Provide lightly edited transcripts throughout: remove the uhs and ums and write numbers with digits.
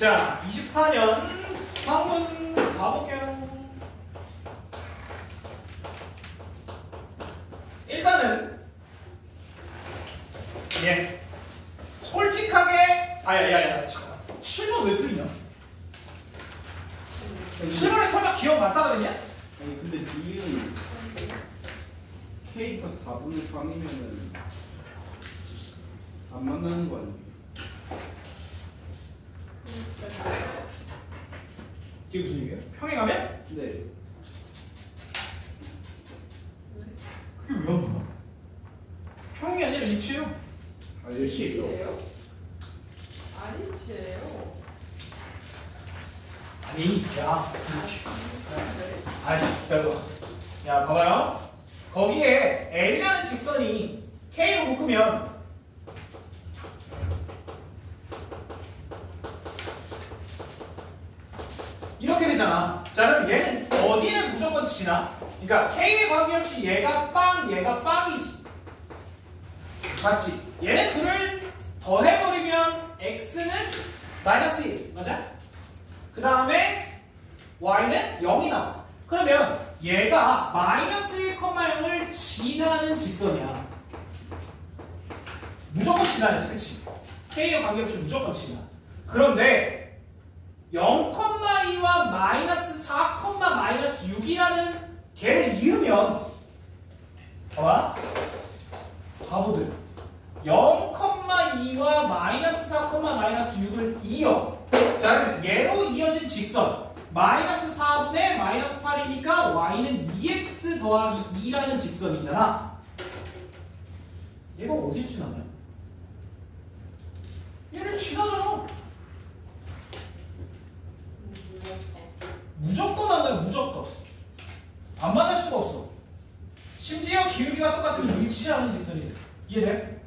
자, 24년 방문 가볼게요. 일단은 예, 솔직하게 야야야 잠깐만 7번 왜 틀리냐? 7번에 설마 기억 맞다거든요? 아니 근데 D은 K가 4분의 3이면은 안 만나는 거 아니에요? 이게 무슨 얘기예요? 평행하면? 네. 그게 왜 안 맞나? 평행이 아니라 일치예요. 아 이렇게 있어. 아니치예요. 아니, 야. 아이씨, 기다려봐. 야, 봐봐요. 거기에 L이라는 직선이 K로 묶으면 이렇게 되잖아. 자, 그럼 얘는 어디를 무조건 지나? 그러니까 K에 관계없이 얘가 빵이지. 맞지? 얘네 둘을 더해버리면 X는 마이너스 1, 맞아? 그 다음에 Y는 0이 나와. 그러면 얘가 마이너스 1,0을 지나는 직선이야. 무조건 지나야지, 그치? K에 관계없이 무조건 지나. 그런데 0,2와 마이너스 4, 마이너스 6이라는 걔를 이으면 봐봐. 바보들. 0,2와 마이너스 4, 마이너스 6을 이어. 자, 그러면 얘로 이어진 직선 마이너스 4분의 마이너스 8이니까 y는 2x 더하기 2라는 직선이잖아. 얘가 어딜 지나냐? 얘를 지나잖아. 무조건 만나요, 무조건. 안 만날 수가 없어. 심지어 기울기가 똑같으면 일치하는 직선이 돼. 이해돼?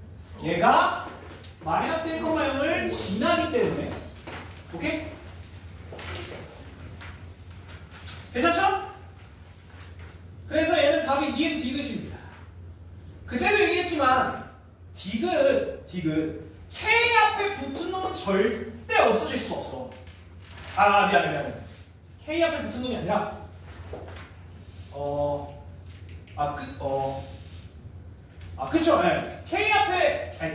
얘가 마이너스 1,0을 지나기 때문에. 오케이? 괜찮죠? 그래서 얘는 답이 니은 디귿입니다. 그때도 얘기했지만 디귿 K 앞에 붙은 놈은 절대 없어질 수가 없어. 미안해. K 앞에 붙은 놈이 아니라 그쵸. 네.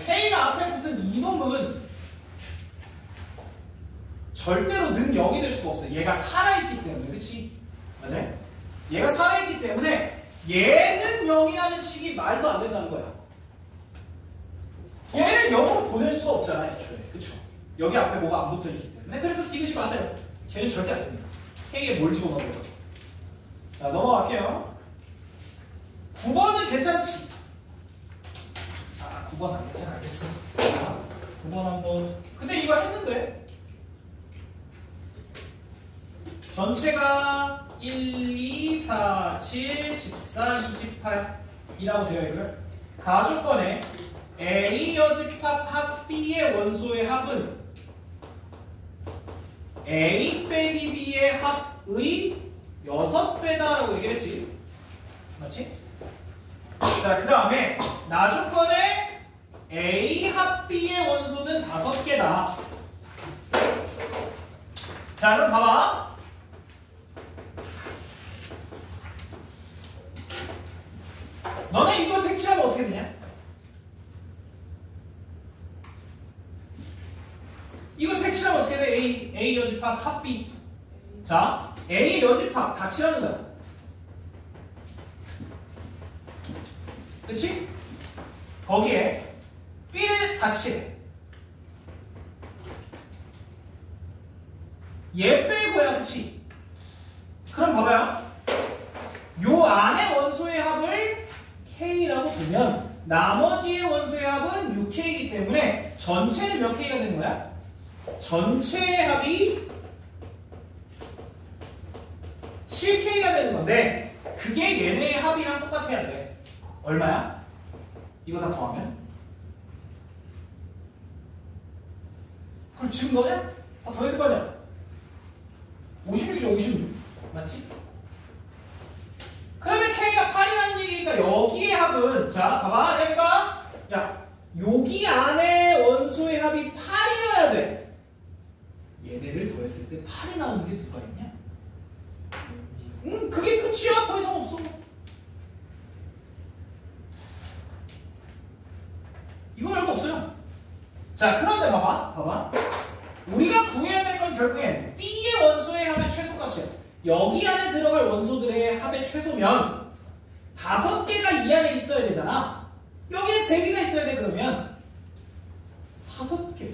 K가 앞에 붙은 이 놈은 절대로 는 0이 될 수가 없어요. 얘가 살아있기 때문에. 그치? 맞아요? 얘가 살아있기 때문에 얘는 0이라는 식이 말도 안 된다는 거야. 얘를 0으로 보낼 수가 없잖아, 애초에. 그쵸? 여기 앞에 뭐가 안 붙어있기 때문에. 그래서 디귿이 맞아요. 걔는 절대 안 됩니다. K에 뭘 집어넣어요? 자, 넘어갈게요. 9번은 괜찮지? 9번 안 괜찮아. 알겠어. 자, 9번 한번. 근데 이거 했는데 전체가 1, 2, 4, 7, 14, 28이라고 되어 있고요. 가주권에 A 여집합 합 B의 원소의 합은 A 빼기 B의 합의 6배다라고 얘기했지. 맞지? 자, 그 다음에 나주권에 A 합 B의 원소는 5개다. 자, 그럼 봐봐. 너네 이거 색칠하면 어떻게 되냐? 이거 색칠하면 어떻게 돼? A 여집합 합 B. 자, A 여집합 다 칠하는 거야. 그치? 거기에 B를 다 칠해. 얘 빼고야, 그치? 그럼 봐봐요. 요 안에 원소의 합을 K라고 보면 나머지의 원소의 합은 6K이기 때문에 전체는 몇 K가 되는 거야? 전체의 합이 7K가 되는 건데 그게 얘네의 합이랑 똑같아야 돼. 얼마야? 이거 다 더하면? 그럼 지금 너냐? 다 더했을 거 아니야? 56이죠, 56. 맞지? 그러면 K가 8이라는 얘기니까 여기의 합은, 자, 봐봐, 여기 봐. 야, 여기 안에 원소의 합이 8이어야 돼. 얘네를 8이 나오는 게 누가 있냐? 그게 끝이야. 더 이상 없어. 이거 말고 없어요. 자, 그런데 봐봐. 우리가 구해야 될 건 결국엔 B의 원소의 합의 최소값이야. 여기 안에 들어갈 원소들의 합의 최소면 5개가 이 안에 있어야 되잖아. 여기에 3개가 있어야 돼. 그러면 5개.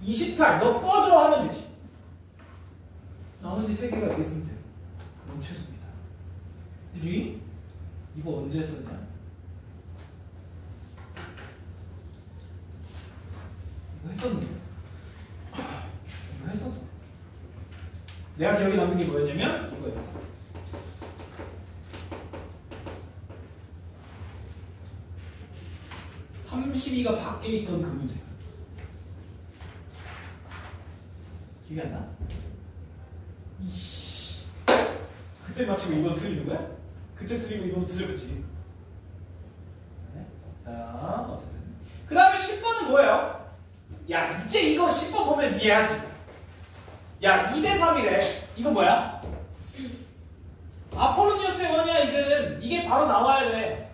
28. 너 꺼져 하면 되지. 나머지 3개가 여기 있으면 돼요. 그럼 최소입니다. 그지? 이거 언제 했었냐? 이거 했었는데. 이거 했었어. 내가 기억에 남는 게 뭐였냐면 이거예요. (32가) 밖에 있던 그 문제. 기억이 안 나? 이씨. 그때 맞추고 이번 틀리는 거야? 그때 틀리고 이번 틀렸지. 네? 자, 어쨌든. 그 다음에 10번은 뭐예요? 야, 이제 이거 10번 보면 이해하지. 야, 2대3이래. 이거 뭐야? 아폴로니우스의 원이야, 이제는. 이게 바로 나와야 돼.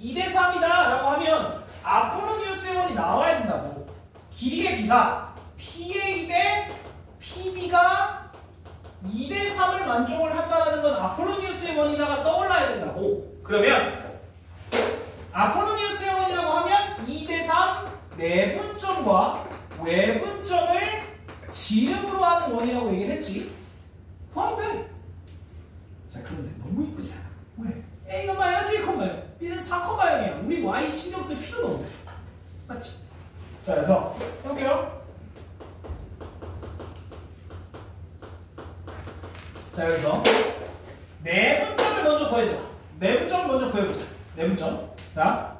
2대3이다 라고 하면 아폴로니우스의 원이 나와야 된다고. 길이의 B가 PA 대 PB가 2대3을 만족을 한다는 건 아폴로니우스의 원이다가 떠올라야 된다고. 그러면 아폴로니우스의 원이라고 하면 2대3 내분점과 외분점을 지름으로 하는 원이라고 얘기를 했지. 그럼 돼. 자, 그런데 너무 이쁘잖아. 왜? A가 마이너스 1,0, B는 4,0이야. 우리 Y 신경 쓸 필요도 없네. 맞지? 자, 그래서 해볼게요. 자, 여기서 내분점을 먼저 구해자. 내분점을 먼저 구해보자. 내분점. 자,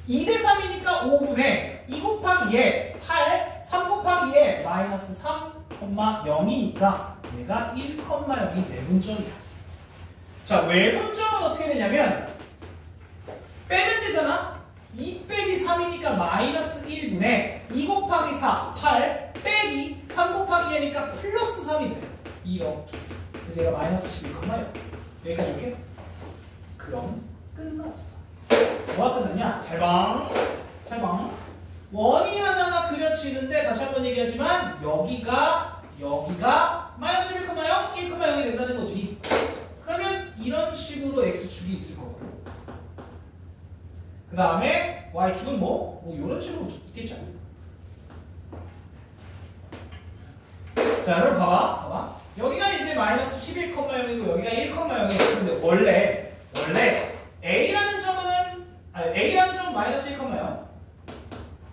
2대3이니까 5분의 2 곱하기 2에 8, 3 곱하기 2에 마이너스 3,0이니까 얘가 1,0이 내분점이야. 자, 외분점은 어떻게 되냐면 빼면 되잖아. 2 빼기 3이니까 마이너스 1분의 2 곱하기 4, 8 빼기 3 곱하기 2니까 플러스 3이 돼. 이렇게. 그래서 얘가 마이너스 11,0. 여기까지 올게. 그럼 끝났어. 뭐가 끝났냐? 잘방. 원이 하나가 그려지는데 다시 한번 얘기하지만 여기가 마이너스 11,0, 1,0이 된다는 거지. 그러면 이런 식으로 x축이 있을 거고, 그 다음에 y축은 뭐 이런 식으로 있겠죠. 자, 그럼 봐봐. 여기가 이제 마이너스 11,0이고 여기가 1,0이고 근데 원래 A라는 점은 마이너스 1,0.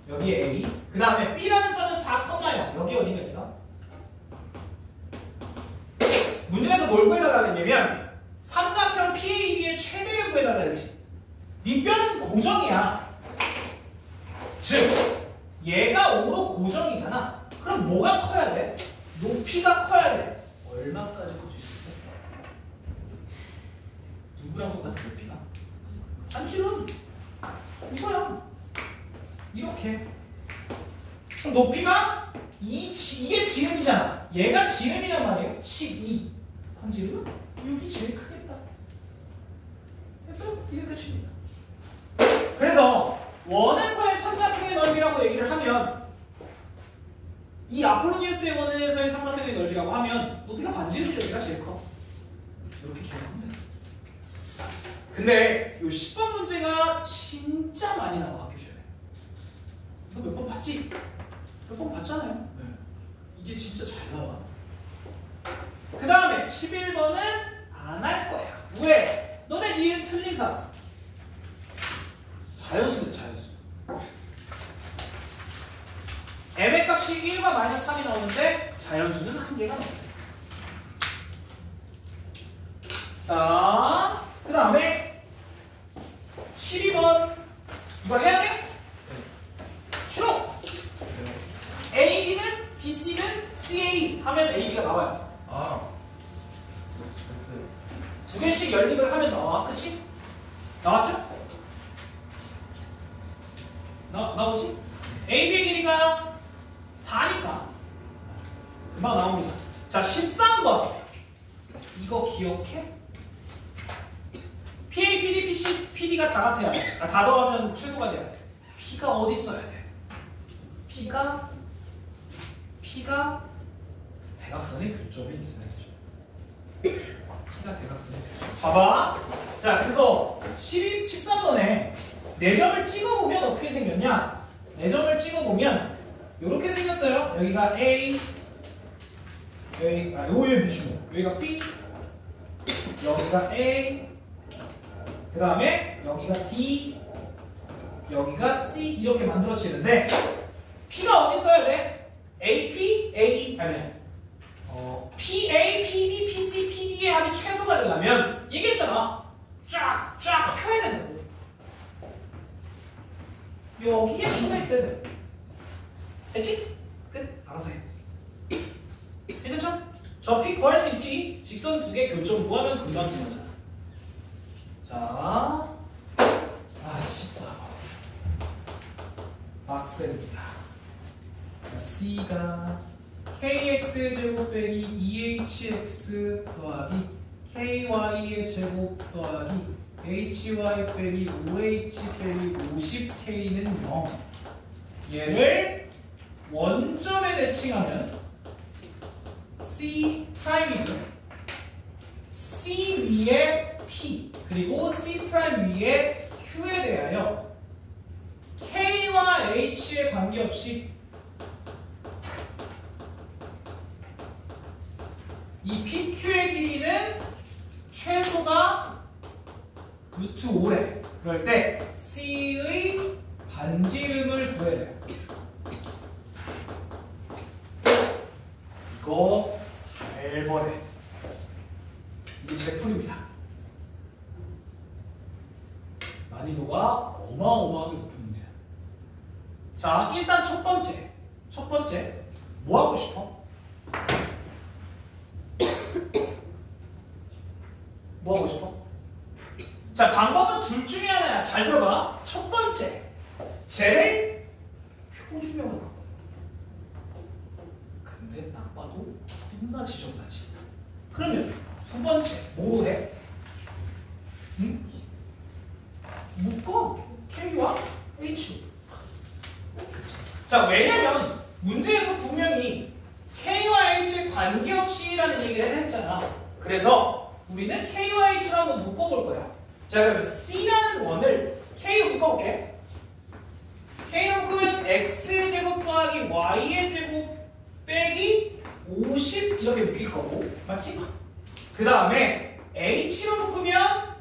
여기 A. 그 다음에 B라는 점은 4,0. 여기 어디가 있어? 문제에서 뭘 구해달라는 얘기면 삼각형 PAB의 최대를 구해달라 했지. 밑변은 고정이야. 즉 얘가 5로 고정이잖아. 그럼 뭐가 커야 돼? 높이가 커야 돼. 얼마까지 커질 수 있어? 누구랑 똑같은 높이가? 한줄은 이거야. 이렇게. 그럼 높이가 이게 지름이잖아. 얘가 지름이란 말이에요. 12. 한지름은 여기 제일 크겠다. 그래서 이게 끝입니다. 그래서 원에서의 삼각형의 넓이라고 얘기를 하면 이 아폴로니우스의 원에서의 삼각형의 넓이라고 하면 높이가 반지름이죠. 얘가 제일 커. 이렇게 기억하면 돼. 근데 이 10번 문제가 진짜 많이 나와 학교 시험에. 너 몇 번 봤지? 몇 번 봤잖아요. 네. 이게 진짜 잘 나와. 그 다음에 11번은 안 할 거야. 왜? 너네 니은 틀린 사람. 자연수는 자연수. m의 값이 1과 마이너스 3이 나오는데 자연수는 한 개가 나와요. 자, 그 다음에 12번 이거 해야 돼? 싫어. AB는 BC는 CA 하면 AB가 나와요. 됐어요. 두 개씩 연립을 하면 나와. 그치? 나왔죠? 나오지? AB의 길이가 4니까 금방 나옵니다. 자, 13번. 이거 기억해? PA, PD, PC, PD가 다 같아야 돼. 다 더하면 최소가 돼야 돼. P가 어디 있어야 돼? P가 대각선의 교점에 있어야죠. P가 대각선의 교점. 봐봐. 자, 그거 13번에 4점을 찍어보면 어떻게 생겼냐? 4점을 찍어보면 이렇게 생겼어요. 여기가 A, 여기에 미치고 여기가 B, 여기가 A, 그 다음에 여기가 D, 여기가 C 이렇게 만들어지는데 P가 어디 있어야 돼? AP, A 아니면 PA, PD, PC, PD의 합이 최소가 되려면 얘기했잖아. 쫙 펴야 된다고. 여기에 P가 있어야 돼. 됐지? 끝. 알아서 해. 괜찮죠? 저 P 구할 수 있지? 직선 2개 교점 구하면 금방 구하잖아. 자, 14번. 빡셉니다. C가 kx제곱 빼기 2hx 더하기 ky의 제곱 더하기 hy 빼기 5h 빼기 50k는 0. 얘를 원점에 대칭하면 C 프라임이고 C 위에 P 그리고 C 프라임 위에 Q에 대하여 K와 H에 관계없이 이 PQ의 길이는 최소가 루트 5래. 그럴 때 C의 반지름을 구해야 돼요. 이거 살벌해. 이게 제풀입니다. 난이도가 어마어마하게 높은 문제야. 자, 일단 첫 번째 뭐 하고 싶어? 뭐 하고 싶어? 자, 방법은 둘 중에 하나야. 잘 들어봐. 첫 번째, 쟤를 표준형으로 바꿔. 근데 딱 봐도 존나 지저분하지. 그러면 두 번째, 뭐로 해? 응? 묶어. K와 H. 자, 왜냐면 문제에서 분명히 K와 H에 관계없이라는 얘기를 했잖아. 그래서 우리는 K와 H를 한번 묶어볼 거야. 자, 그러면 C라는 원을 K로 묶어볼게. K로 묶으면 X의 제곱 더하기 Y의 제곱 빼기 50 이렇게 묶일 거고, 맞지? 그 다음에 H로 묶으면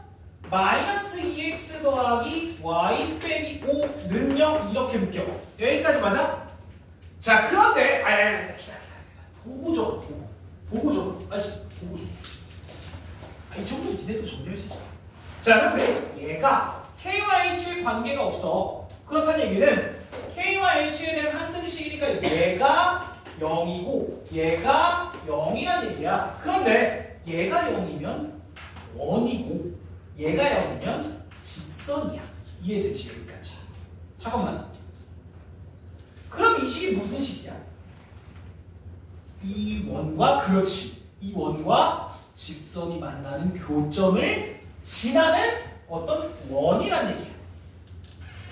마이너스 2X 더하기 Y 빼기 5는 0 이렇게 묶여. 여기까지 맞아? 자, 그런데 기다려. 보고적으로. 보고적으로. 이 정도는 니네도 정리할 수 있잖아. 자, 그런데 얘가 K와 H의 관계가 없어. 그렇다는 얘기는 K와 H에 대한 한등식이니까 얘가 0이고 얘가 0이란 얘기야. 그런데 얘가 0이면 원이고 얘가 0이면 직선이야. 이해되지? 여기까지. 잠깐만. 그럼 이 식이 무슨 식이야? 이 원과 그렇지. 이 원과 직선이 만나는 교점을 지나는 어떤 원이란 얘기야.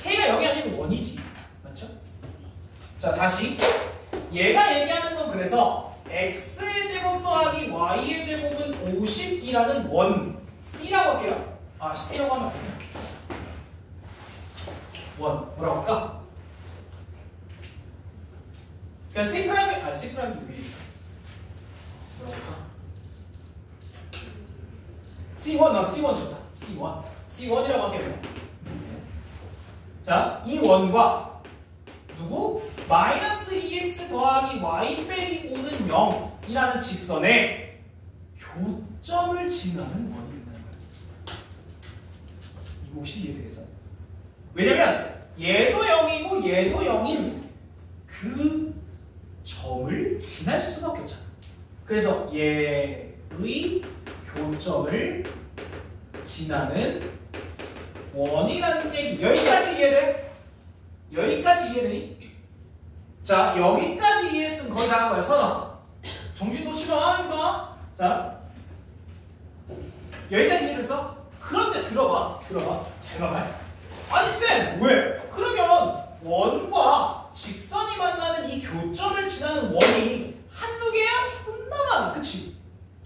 K가 0이 아니면 원이지. 맞죠? 자, 다시. 얘가 얘기하는 건 그래서 X의 제곱 더하기 Y의 제곱은 50이라는 원. C라고 할게요. C라고 하면 안 돼요. 원. 뭐라고 할까? 그러니까 C 프라임이 위에 뭐라고 할까? C1 좋다. C1이라고 할게요. 자, 이 원과 누구? 마이너스 2x 더하기 y 빼기 5는 0이라는 직선에 교점을 지나는 원이 있다는 거예요. 이거 혹시 이해되겠어? 왜냐면 얘도 0이고 얘도 0인 그 점을 지날 수밖에 없잖아. 그래서 얘의 교점을 지나는 원이라는 얘기. 여기까지 이해돼? 여기까지 이해되니? 자, 여기까지 이해했으면 거의 다 한 거야, 선아. 정신 놓지 마, 임마. 자, 여기까지 이해됐어? 그런데 들어봐. 잘 봐봐. 아니, 쌤, 왜? 그러면 원과 직선이 만나는 이 교점을 지나는 원이 한두 개야? 존나 많아. 그치?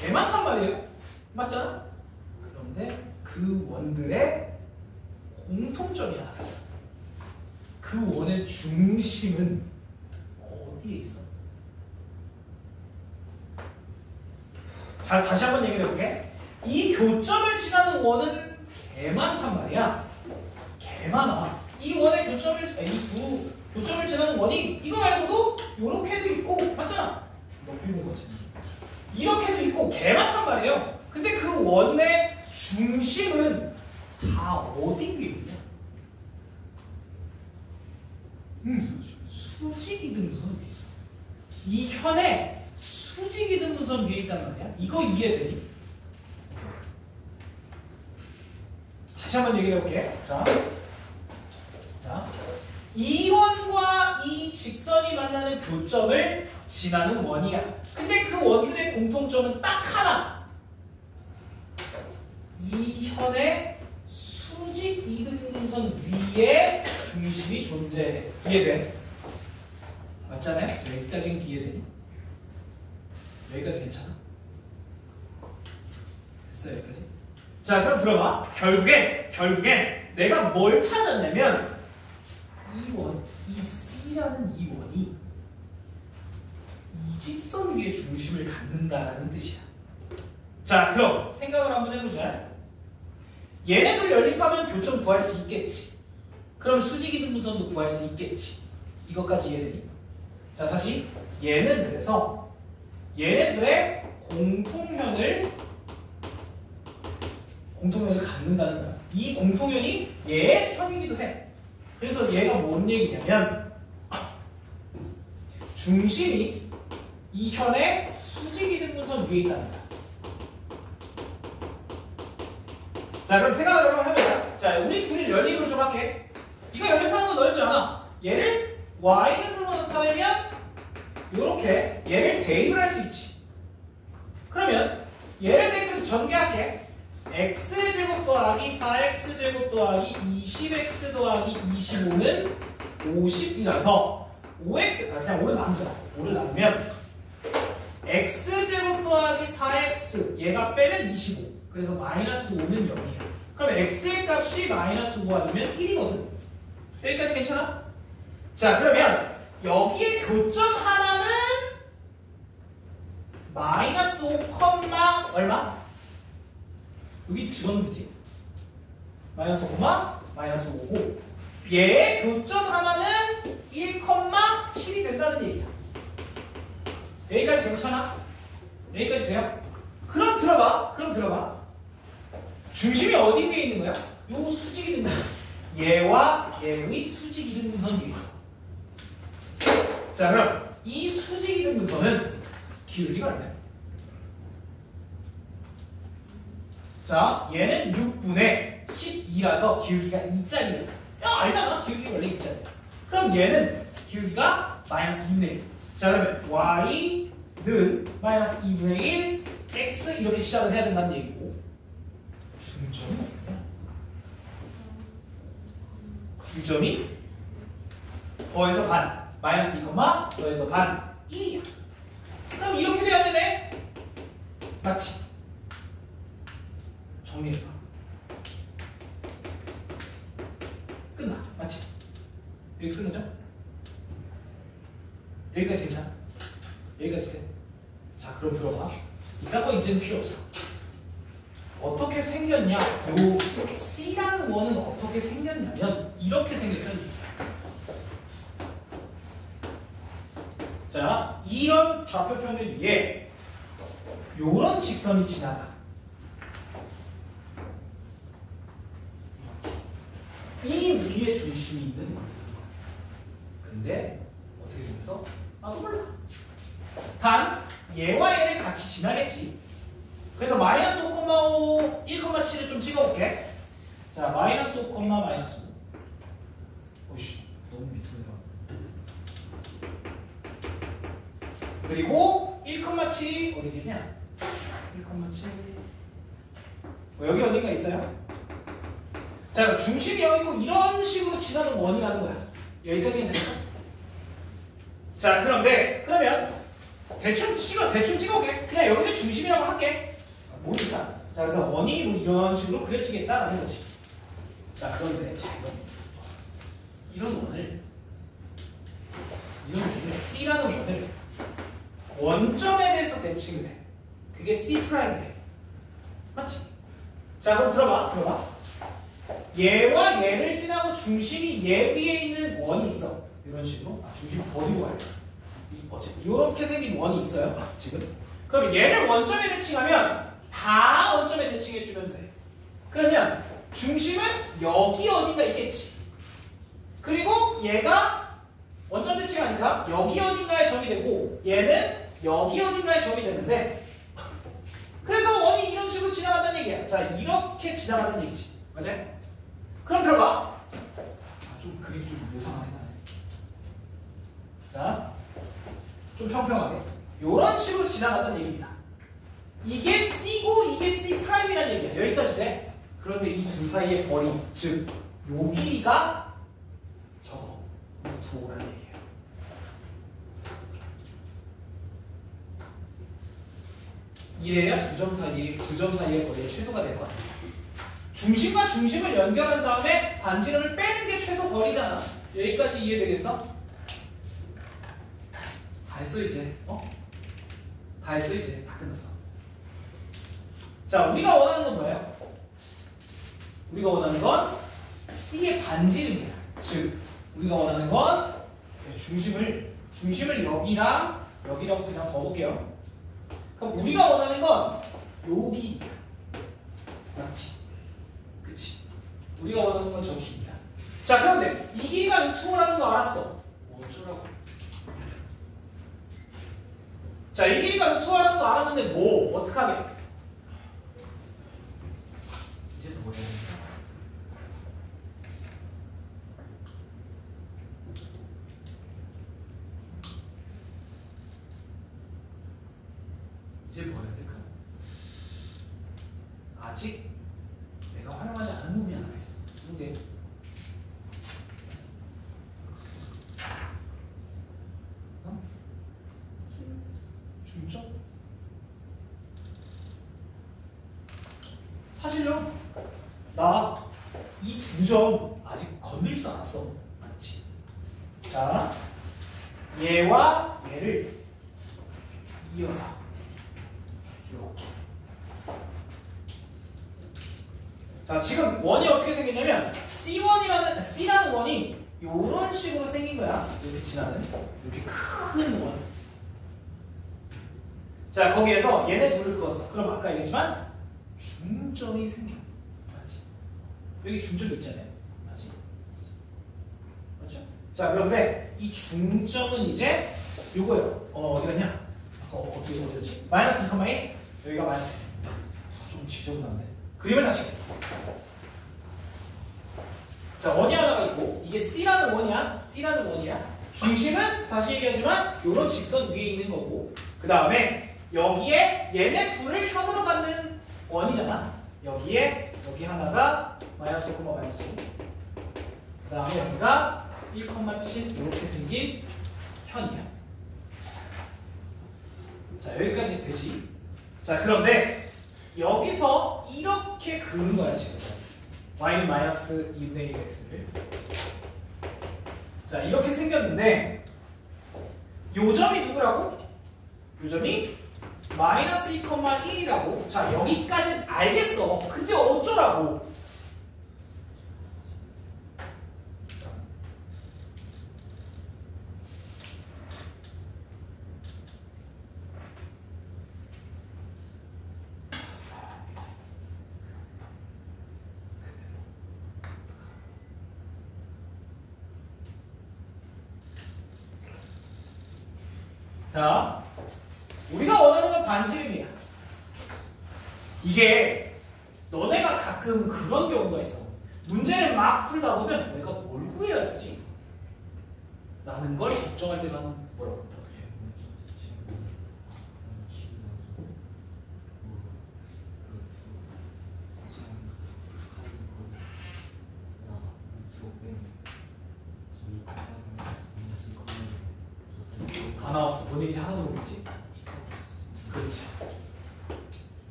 개 많단 말이에요. 맞잖아? 그런데 그 원들의 공통점이 하나 있어. 그 원의 중심은 어디에 있어? 자, 다시 한번 얘기를 해볼게. 이 교점을 지나는 원은 개 많단 말이야. 개 많아. 이 두 교점을 지나는 원이 이거 말고도 이렇게도 있고, 맞잖아? 높이는 거지. 이렇게도 있고 개 많단 말이에요. 근데 그 원의 중심은 다 어디 위에 있냐? 수직이등분선 위에 있어. 이 현에 수직이등분선 위에 있단 말이야. 이거 이해되니? 다시 한번 얘기해 볼게. 자, 이 원과 이 직선이 만나는 교점을 지나는 원이야. 근데 그 원들의 공통점은 딱 하나. 이 현의 수직 이등분선 위에 중심이 존재해. 이해돼? 맞잖아요? 여기까지는 이해되니? 여기까지 괜찮아? 됐어, 여기까지? 자, 그럼 들어봐. 결국엔 내가 뭘 찾았냐면 이 원, 이 C라는 이 원이 이 직선 위에 중심을 갖는다라는 뜻이야. 자, 그럼 생각을 한번 해보자. 얘네들 연립하면 교점 구할 수 있겠지. 그럼 수직이등분선도 구할 수 있겠지. 이것까지 이해되니? 자, 다시 얘는 그래서 얘네들의 공통현을 갖는다는 거야. 이 공통현이 얘의 현이기도 해. 그래서 얘가 뭔 얘기냐면 중심이 이 현의 수직이등분선 위에 있다는 거야. 자, 그럼 생각을 한번 해보자. 자, 우리 둘이 연립을 좀 할게. 이거 연립하는 건 어렵지 않아. 얘를 y는으로 나타내면 이렇게 얘를 대입을 할 수 있지. 그러면 얘를 대입해서 전개할게. x제곱 더하기 4x제곱 더하기 20x 더하기 25는 50이라서 5x, 그냥 5를 나누자. 5를 나누면 x제곱 더하기 4x 얘가 빼면 25. 그래서 마이너스 5는 0이야. 그럼 x의 값이 마이너스 5가 되면 1이거든. 여기까지 괜찮아? 자, 그러면 여기에 교점 하나는 마이너스 5, 얼마? 여기 집어넣지. 마이너스 5, 마이너스 5고 얘의 교점 하나는 1,7이 된다는 얘기야. 여기까지 괜찮아? 여기까지 돼요? 그럼 들어봐. 중심이 어디 위에 있는 거야? 요 수직이등분선. 얘와 얘의 수직이등분선 위에 있어. 자, 그럼 이 수직이등분선은 기울기가 얼마야? 자, 얘는 6분의 12라서 기울기가 2짜리야. 야, 알잖아. 기울기가 원래 2짜리야. 그럼 얘는 기울기가 마이너스 2분의 1. 자, 그러면 y는 마이너스 2분의 1, x 이렇게 시작을 해야 된다는 얘기고 중점이 뭐냐? 중점이 더해서 반, 마이너스 2, 더해서 반, 1이야. 그럼 이렇게 돼야 되네? 맞지? 정리해봐. 끝나. 맞지? 여기서 끝나죠? 여기까지 괜찮아? 여기까지 돼? 자, 그럼 들어봐. 이딴 거 이제는 필요 없어. 어떻게 생겼냐? 요 C라는 원은 어떻게 생겼냐면 이렇게 생겼던. 자, 이런 좌표평면 위에 요런 직선이 지나가. 이 위에 중심이 있는 거야. 근데 어떻게 생겼어? 나도 몰라. 단 얘와 얘를 같이 지나겠지. 그래서 마이너스 5,5, 1,7을 좀 찍어볼게. 자, 마이너스 5, 마이너스 5. 오이씨, 너무 밑으로 내려왔네. 그리고 1,7이 어디겠냐? 1,7 여기 어딘가 있어요? 자, 그럼 중심이 여기 있고 이런 식으로 지나는 원이라는 거야. 여기까지 괜찮죠? 자, 그러면 대충 찍어볼게. 그냥 여기를 중심이라고 할게. 모르니까. 자, 그래서 원이 뭐 이런 식으로 그려지겠다라는 거지. 자, 그런데 이런 원을 C라는 원을 원점에 대해서 대칭을 해. 그게 C'이래. 맞지? 자, 그럼 들어봐. 얘와 얘를 지나고 중심이 얘 위에 있는 원이 있어. 이런 식으로. 중심이 더 뒤로 가야 돼. 이렇게 생긴 원이 있어요. 지금. 그럼 얘를 원점에 대칭하면 다 원점에 대칭해주면 돼. 그러면 중심은 여기 어딘가 있겠지. 그리고 얘가 원점 대칭하니까 여기 어딘가에 점이 되고 얘는 여기 어딘가에 점이 되는데 그래서 원이 이런 식으로 지나간다는 얘기야. 자, 이렇게 지나가는 얘기지. 맞아? 그럼 들어봐. 좀 그림이 좀 이상하긴 하네. 자, 좀 평평하게. 이런 식으로 지나간다는 얘기입니다. 이게 C고 이게 C'이라는 얘기야. 여기까지 돼? 그런데 이 둘 사이의 거리, 즉 요 길이가 저거 루트 5라는 얘기예요. 이래야 두 점 사이의 거리의 최소가 될 거야. 중심과 중심을 연결한 다음에 반지름을 빼는 게 최소 거리잖아. 여기까지 이해되겠어? 다 했어 이제. 다 했어 이제. 다 끝났어. 자, 우리가 원하는 건 뭐예요? 우리가 원하는 건 C의 반지름이야. 즉, 우리가 원하는 건 중심을 여기라고 그냥 둬볼게요. 그럼 우리가 원하는 건 여기. 맞지? 그치? 우리가 원하는 건 저 길이야. 자, 그런데 이 길이가 루트 5라는 거 알았어. 어쩌라고? 자, 이 길이가 루트 5라는 거 알았는데 어떡하게? 이제 또 뭐야? 이제 뭐 해야 될까? 아직 내가 활용하지 않은 놈이 하나 있어. 근데 중점? 사실요, 나 이 두 점 아직 건드리지도 않았어. 맞지? 자, 얘와 얘를 이어라. 이렇게. 자, 지금 원이 어떻게 생겼냐면 C라는 원이 이런 식으로 생긴 거야. 이렇게 지나는 이렇게 큰 원. 자, 거기에서 얘네 둘을 그었어. 그럼 아까 얘기했지만 중점이 생겨. 맞지? 여기 점이 있잖아요. 맞지? 맞죠? 자, 그런데 이 중점은 이제 요거예요. 어디 갔냐? 어디였지? 마이너스 2,1 여기가 마이너스 좀 지저분한데 그림을 다시 자, 원이 하나가 있고 이게 C라는 원이야. 중심은 다시 얘기하지만 요런 직선 위에 있는 거고 그 다음에 여기에 얘네 둘을 현으로 갖는 원이잖아. 여기 하나가 마이너스 5, 마이너스 5 그 다음에 여기가 1,7 이렇게 생긴 현이야. 자, 여기까지 되지. 자, 그런데 여기서 이렇게 그는 거야 지금. y는 마이너스 2분의 1x를. 자, 이렇게 생겼는데 요 점이 누구라고? 요 점이 마이너스 2,1이라고. 자, 여기까지는 알겠어. 근데 어쩌라고? 자, 우리가 원하는 건 반지름이야. 이게 너네가 가끔 그런 경우가 있어. 문제를 막 풀다 보면 내가 뭘 구해야 되지? 라는 걸 걱정할 때만 뭐라고 어떻게 해? 다 나왔어. 너네 이제 하나도 모르겠지? 그렇지.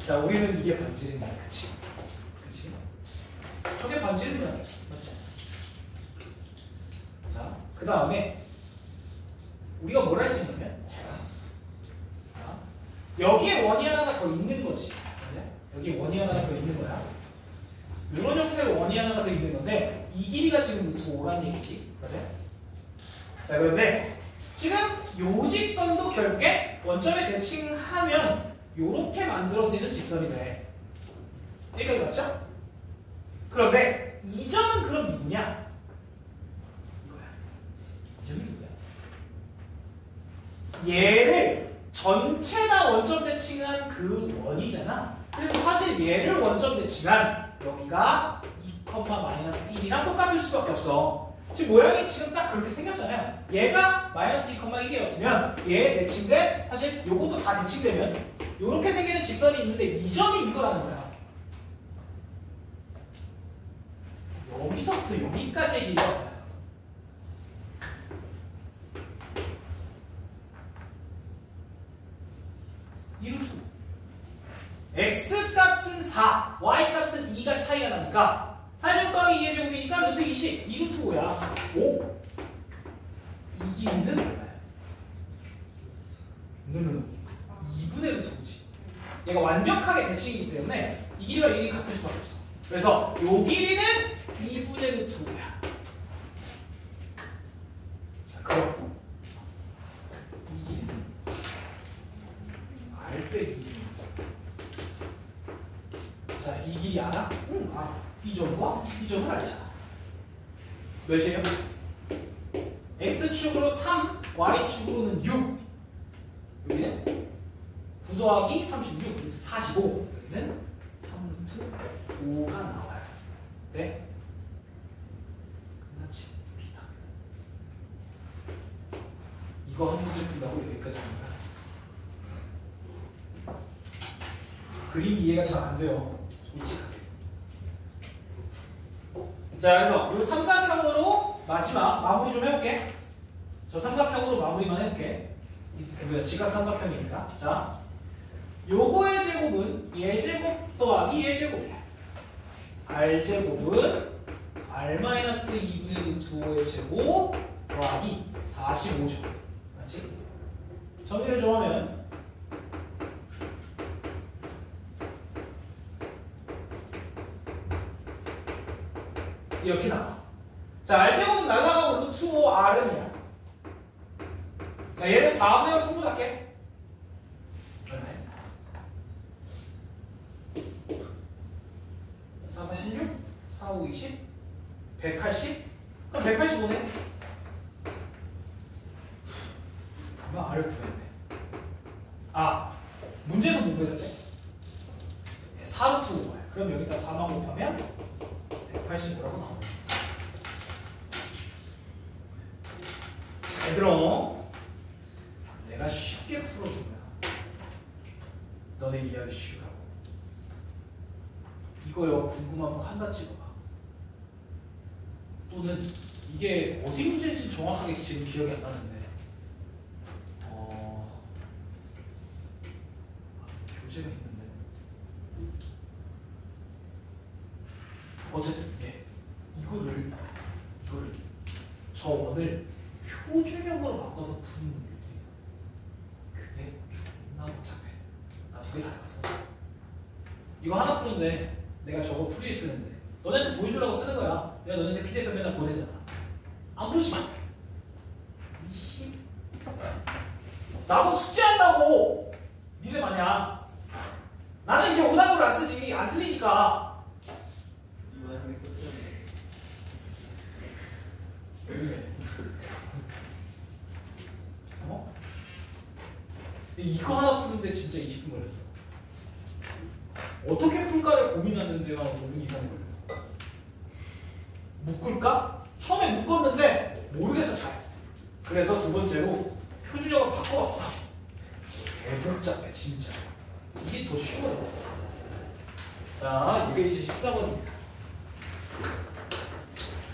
자, 우리는 이게 반지름이야. 그치? 그치? 저게 반지름이잖아. 맞지? 자, 그 다음에 우리가 뭘 할 수 있냐면 자, 여기에 원이 하나가 더 있는 거지. 맞아? 여기 원이 하나가 더 있는 거야. 이런 형태의 원이 하나가 더 있는 건데 이 길이가 지금 루트 5란 얘기지. 맞아? 자, 그런데 지금 요 직선도 결국에 원점에 대칭하면 요렇게 만들어지는 직선이 돼. 여기까지 맞죠? 그런데 이 점은 그럼 누구냐? 이거야. 이 점이 누구야? 얘를 전체 다 원점 대칭한 그 원이잖아. 그래서 사실 얘를 원점 대칭한 여기가 2,-1이랑 똑같을 수밖에 없어. 지금 모양이 지금 딱 그렇게 생겼잖아요. 얘가 -2,1이었으면 얘 대칭돼 사실 요것도 다 대칭되면 요렇게 생기는 직선이 있는데 이 점이 이거라는 거야. 여기서부터 여기까지의 길이가 뭐야? 이루트 x 값은 4, y 값은 2가 차이가 나니까 4제곱 더하기 2의 제곱이니까 루트 20, 2루트 5야. 5. 이 길이는 얼마야? 2분의 루트 5지. 얘가 완벽하게 대칭이기 때문에 이 길이와 이 길이 같을 수밖에 없어. 그래서 이 길이는 2분의 루트 5야. 자, 그럼 이 길이는 r 빼기 2. 자, 이 길이 알아? 응, 알아. 이 점과 이 점을 알잖아. 몇이에요? x축으로 3, y축으로는 6. 여기는 9 더하기 36, 45. 여기는 3루트 5가 나와요. 네? 끝났지? 비타. 이거 한 문제 푼다고 여기까지 합니다. 그림 이해가 잘 안 돼요. 솔직하게. 자, 그래서 이 삼각형으로 마지막 마무리 좀 해볼게. 저 삼각형으로 마무리만 해볼게. 직각 삼각형이니까. 자, 요거의 제곱은 얘 제곱 더하기 얘 제곱이야. r 제곱은 r-2분의 루트 5의 제곱 더하기 45죠. 맞지? 정리를 좀 하면 이렇게 나와. 자, r제곱은 날라가고 루트 5 r은이야. 자, 얘를 4분의 5 통분할게. 얼마야? 4, 4, 16, 4, 5, 20, 180? 그럼 185네? 그러면 r을 구해야 돼. 아, 문제에서 못 구해야 4 루트 5야. 그럼 여기다 4만 곱하면 185라고 나옵니다. 잘 들어. 내가 쉽게 풀어준 거야. 너네 이해하기 쉬우라고. 이거요, 궁금하면 한다 찍어봐. 또는 이게 어디 문제인지 정확하게 지금 기억이 안 나는데 교재가 있는데 어쨌든 이거를 저 원을 표준형으로 바꿔서 푸는 일도 있어. 그게 존나 복잡해. 나 2개 다 해봤어. 이거 하나 푸는데 내가 저거 풀이 쓰는데 너네한테 보여주려고 쓰는 거야. 내가 너네한테 PDF 맨날 보내잖아. 안 보지 마. 이씨. 나도 숙제한다고. 니네 마냥. 나는 이제 오답을 안 쓰지. 안 틀리니까. 이거 하나 푸는데 진짜 20분 걸렸어. 어떻게 풀까를 고민하는 데만 5분 이상이 걸려. 묶을까? 처음에 묶었는데 모르겠어 잘. 그래서 두 번째로 표준형을 바꿔봤어. 개복잡해 진짜. 이게 더 쉬워요. 자, 이게 이제 14번입니다.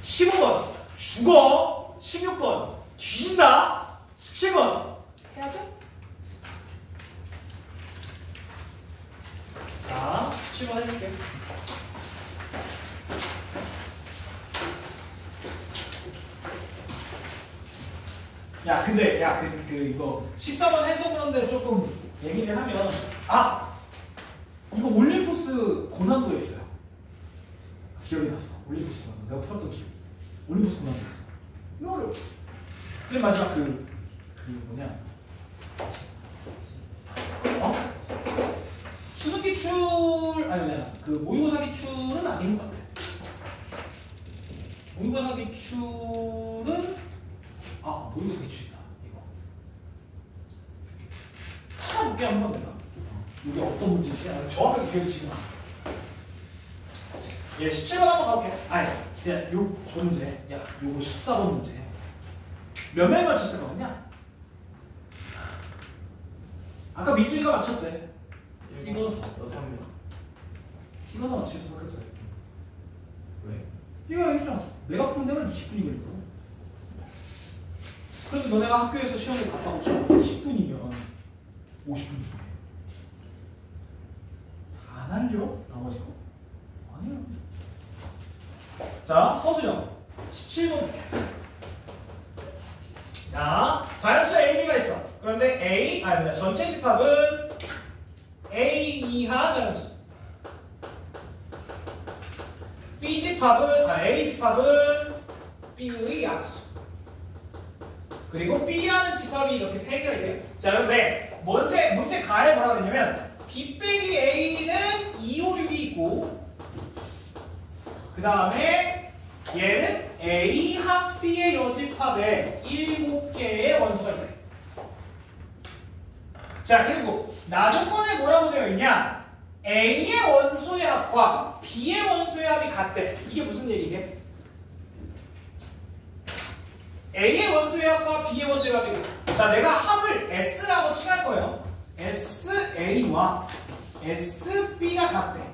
15번 죽어. 16번 뒤진다. 17번 17번 해줄게. 야, 근데, 야, 이거, 14번 해서 그런데 조금 얘기를 하면, 이거 올림포스 고난도에 있어요. 기억이 났어. 올림포스 고난도. 내가 풀었던 기억이. 올림포스 고난도에 있어. 너무 어려워. 맨 마지막 뭐냐. 수능 기출, 모의고사 기출은 아닌 것 같아. 모의고사 기출은, 모의고사 기출이다, 이거. 찾아볼게, 한번 내가. 이게 어떤 문제인지. 정확하게 기억이 지금 안 나. 예, 17번 한번 가볼게. 저 문제. 요거 14번 문제. 몇 명이 맞췄을 거냐? 아까 민준이가 맞췄대. 찍어서 6명. 찍어서 맞출 수밖에 없어요. 왜? 이거 있잖아. 내가 푸는 데만 20분이 걸리거든. 그래도 너네가 학교에서 시험을 봤다고 쳐. 10분이면 50분 중에 다 날려? 나머지 거? 아니야. 자, 서술형 17번 볼게. 자, 자연수 AB가 있어. 그런데 전체 집합은 A 이하 자연수. A 집합은 B의 약수. 그리고 B라는 집합이 이렇게 세 개가 있대요. 자, 그런데 문제 가에 뭐라 그랬냐면 B 빼기 A는 2, 5, 6이 있고 그 다음에 얘는 A 합 B의 여집합에 7개의 원수가 있대. 자, 그리고 나조건에 뭐라고 되어 있냐? A의 원소의 합과 B의 원소의 합이 같대. 이게 무슨 얘기게? A의 원소의 합과 B의 원소의 합이 같대. 자, 내가 합을 S라고 칭할 거예요. SA와 SB가 같대.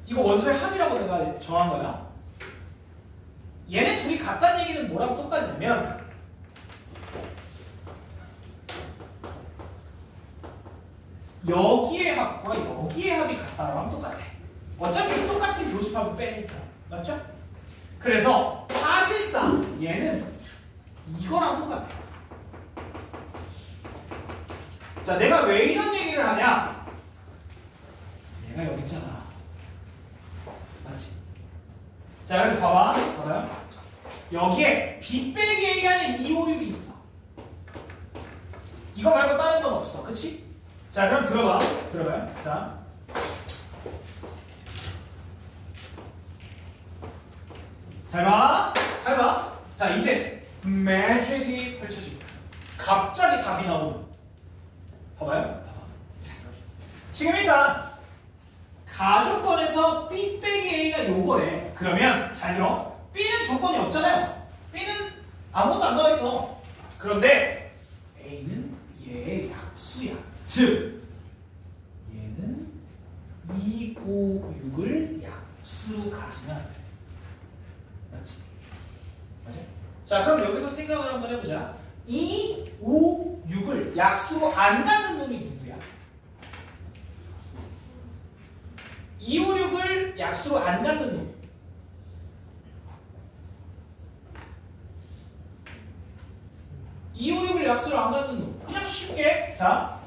이거 원소의 합이라고 내가 정한 거야. 얘네 둘이 같다는 얘기는 뭐랑 똑같냐면 여기의 합과 여기의 합이 같다랑 똑같아. 어차피 똑같은 교집합을 빼니까. 맞죠? 그래서 사실상 얘는 이거랑 똑같아. 자, 내가 왜 이런 얘기를 하냐? 얘가 여기 있잖아. 맞지? 자, 그래서 봐봐요. 여기에 B 빼기 A 안에 2, 5, 6이 있어. 이거 말고 다른 건 없어. 그치? 자, 그럼 들어봐요. 자. 잘 봐. 자, 이제 매직이 펼쳐지고 갑자기 답이 나오는. 봐봐요. 자, 지금 일단 가조건에서 B 빼기 A가 요거래. 그러면 잘 들어. B는 조건이 없잖아요. B는 아무것도 안 나와있어. 그런데 A는 얘의 약수야. 즉 얘는 2, 5, 6을 약수로 가지면 안 돼. 맞지? 맞아? 자, 그럼 여기서 생각을 한번 해보자. 2, 5, 6을 약수로 안 갖는 놈이 누구야? 2, 5, 6을 약수로 안 갖는 놈. 2, 5, 6을 약수로 안 갖는 놈. 그냥 쉽게. 자,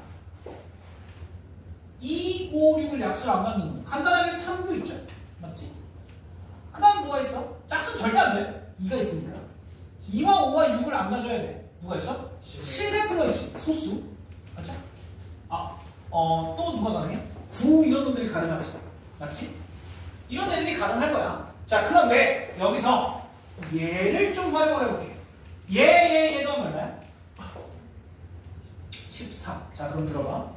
2, 5, 6을 약수로 안 갖는 놈. 간단하게 3도 있죠. 맞지? 그 다음 뭐가 있어? 짝수는 절대 안 돼. 2가 있으니까. 2와 5와 6을 안 가져야 돼. 누가 있어? 7 같은 거 있지. 소수. 맞죠? 또 누가 가능해? 9 이런 놈들이 가능하지. 맞지? 이런 애들이 가능할 거야. 자, 그런데 여기서 얘를 좀 활용해 볼게. 얘도 하면 얼마야? 13. 자, 그럼 들어봐.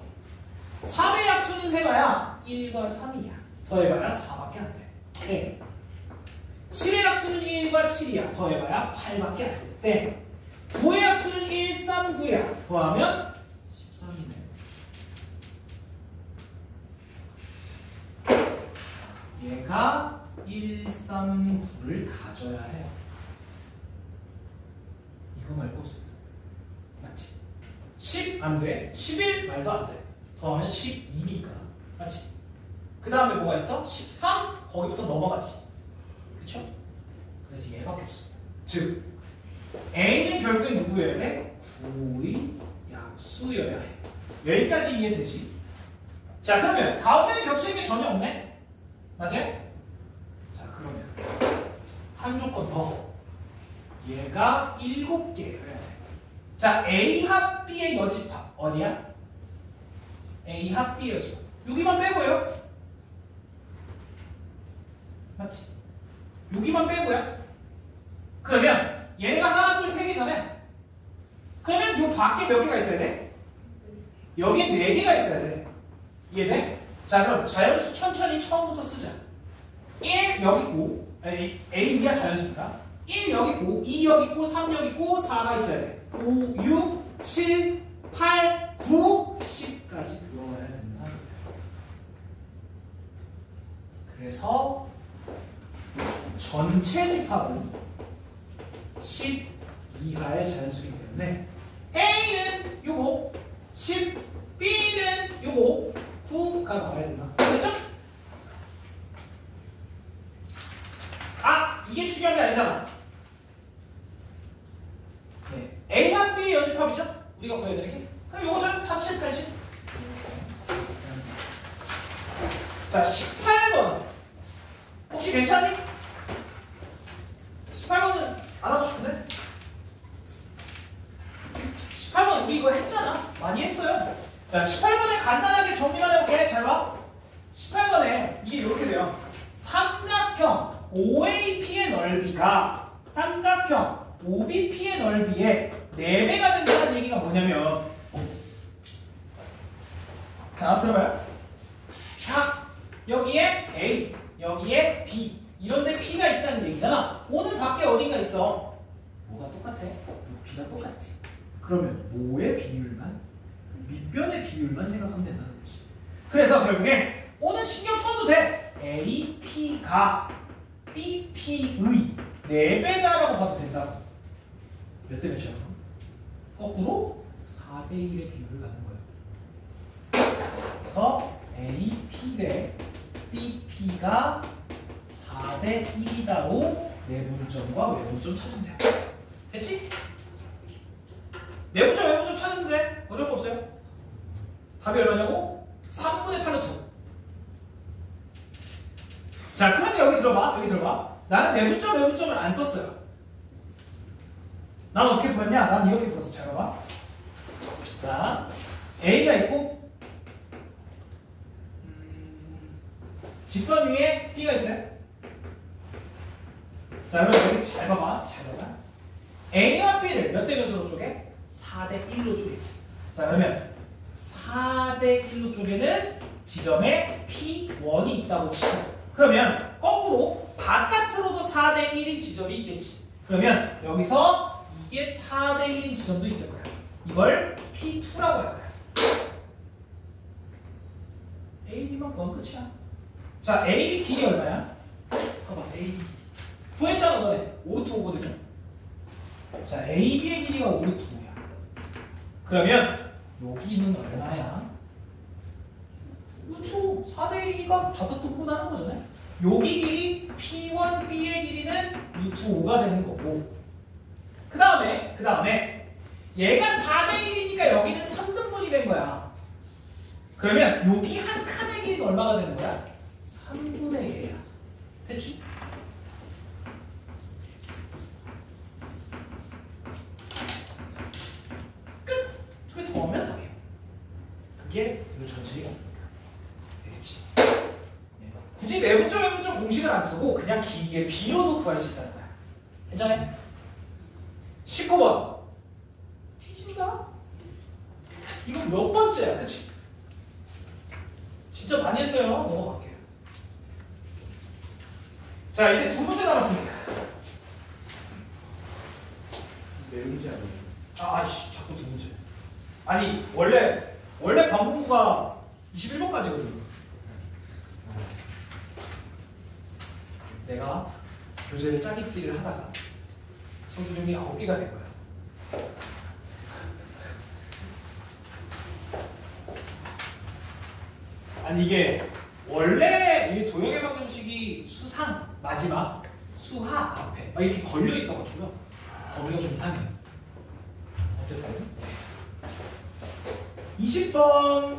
3의 약수는 해봐야 1과 3이야. 더해봐야 4밖에 안 돼. 네. 7의 약수는 1과 7이야. 더해봐야 8밖에 안 돼. 9의 약수는 1, 3, 9야. 더하면 13이네. 얘가 1, 3, 9를 가져야 해요. 이거 말고 없습니다. 맞지? 10 안 돼. 11 말도 안 돼. 더하면 12니까. 맞지? 그 다음에 뭐가 있어? 13 거기부터 넘어가지. 그쵸? 그래서 얘밖에 없습니다. 즉 A는 결국엔 누구여야 돼? 구의 약수여야 해. 여기까지 이해되지? 자 그러면 가운데는 겹치는 게 전혀 없네? 맞아요? 자 그러면 한 조건 더. 얘가 7개여야 돼. 자 A 합 B의 여집합 어디야? A 합 B의 여집합 여기만 빼고요. 맞지? 여기만 빼고요. 그러면 얘네가 하나 둘 세 개잖아요. 그러면 요 밖에 몇 개가 있어야 돼? 여기에 4개가 있어야 돼. 이해돼? 자 그럼 자연수 천천히 처음부터 쓰자. 1 여기 있고 A가 자연수니까 1 여기 있고 2 여기 있고 3 여기 있고 4가 있어야 돼. 5, 6, 7, 8, 9, 10까지 들어와야 된다. 그래서 전체 집합은 10 이하의 자연수이기 때문에 A는 요거 10, B는 요거 9가 나와야 된다. 됐죠? 아! 이게 중요한 게 아니잖아. 네. A 합 B 여집합이죠? 우리가 구해드릴게. 그럼 요거 좀 4, 7, 80. 자, 18번. 혹시 괜찮니? 18번은 안 하고 싶은데? 18번 우리 이거 했잖아. 많이 했어요. 자, 18번에 간단하게 정리만 해볼게. 잘 봐. 18번에 이게 이렇게 돼요. 삼각형 OAP의 넓이가 삼각형 OBP의 넓이의 4배가 된다는 얘기가 뭐냐면 자, 들어봐요. 자, 여기에 A, 여기에 B 이런데 P가 있다는 얘기잖아. O는 밖에 어딘가 있어. 뭐가 똑같아? B가 똑같지. 그러면 뭐의 비율만? 밑변의 비율만 생각하면 된다는 거지. 그래서 결국에 O는 신경 써도 돼. A, P가 B, P의 4배다라고 봐도 된다고. 몇 대 몇이야? 거꾸로 4대 1의 비율을 갖는 거예요. 그래서 A, P 대 B, P가 4대 1이다로 내분점과 외분점 찾으면 돼. 됐지? 내분점, 외분점 찾으면 돼. 어려운 거 없어요. 답이 얼마냐고? 3분의 8루트. 자, 그런데 여기 들어봐. 여기 들어봐. 나는 내분점, 외분점을 안 썼어요. 난 어떻게 풀었냐? 난 이렇게 풀었어. 잘 봐봐. 자, A가 있고 직선 위에 B가 있어요. 자, 그럼 여기 잘 봐봐. 잘 봐봐. A와 B를 몇 대 몇으로 쪼개? 4대 1로 쪼개지. 자, 그러면 4대 1로 쪼개는 지점에 P1이 있다고 치자. 그러면 거꾸로 바깥으로도 4대 1인 지점이 있겠지. 그러면 여기서 이게 4대 1인 지점도 있을 거야. 이걸 P2라고 할 거야. A, B만 구하면 끝이야. 자, A, B 길이 얼마야? 봐봐, A, B. 구했잖아, 너네. 오르트 5거든요. 자, A, B의 길이가 오르트 5야. 그러면 여기는 얼마야? 루트 5. 4대 1이니까 5도 구분하는 거잖아요. 여기 길이 P1, B의 길이는 루트 5가 되는 거고. 그 다음에 얘가 4대 1이니까 여기는 3등분이 된 거야. 그러면 여기 한 칸의 길이는 얼마가 되는 거야? 3분의 1이야. 됐지? 끝! 저게 더 하면 답이에요. 그게 이 전체가 되겠지. 네. 굳이 내분점, 외분점 공식을 안 쓰고 그냥 길이의 비로도 구할 수 있다는 거야. 괜찮아요? 19번. 뒤진다? 이거 몇 번째야, 그치? 진짜 많이 했어요. 넘어갈게요. 자, 이제 2문제 남았습니다. 네 문제 아니에요? 아이씨, 자꾸 2문제. 아니, 원래 관문구가 21번까지거든요. 내가 교재를 짜깁기를 하다가 소수령이 9개가 된 거야. 아니, 이게 원래 이 도형의 방정식이 수상 마지막 수하 앞에 막 이렇게 걸려 있어가지고요. 범위가 좀 이상해요. 어쨌든 20번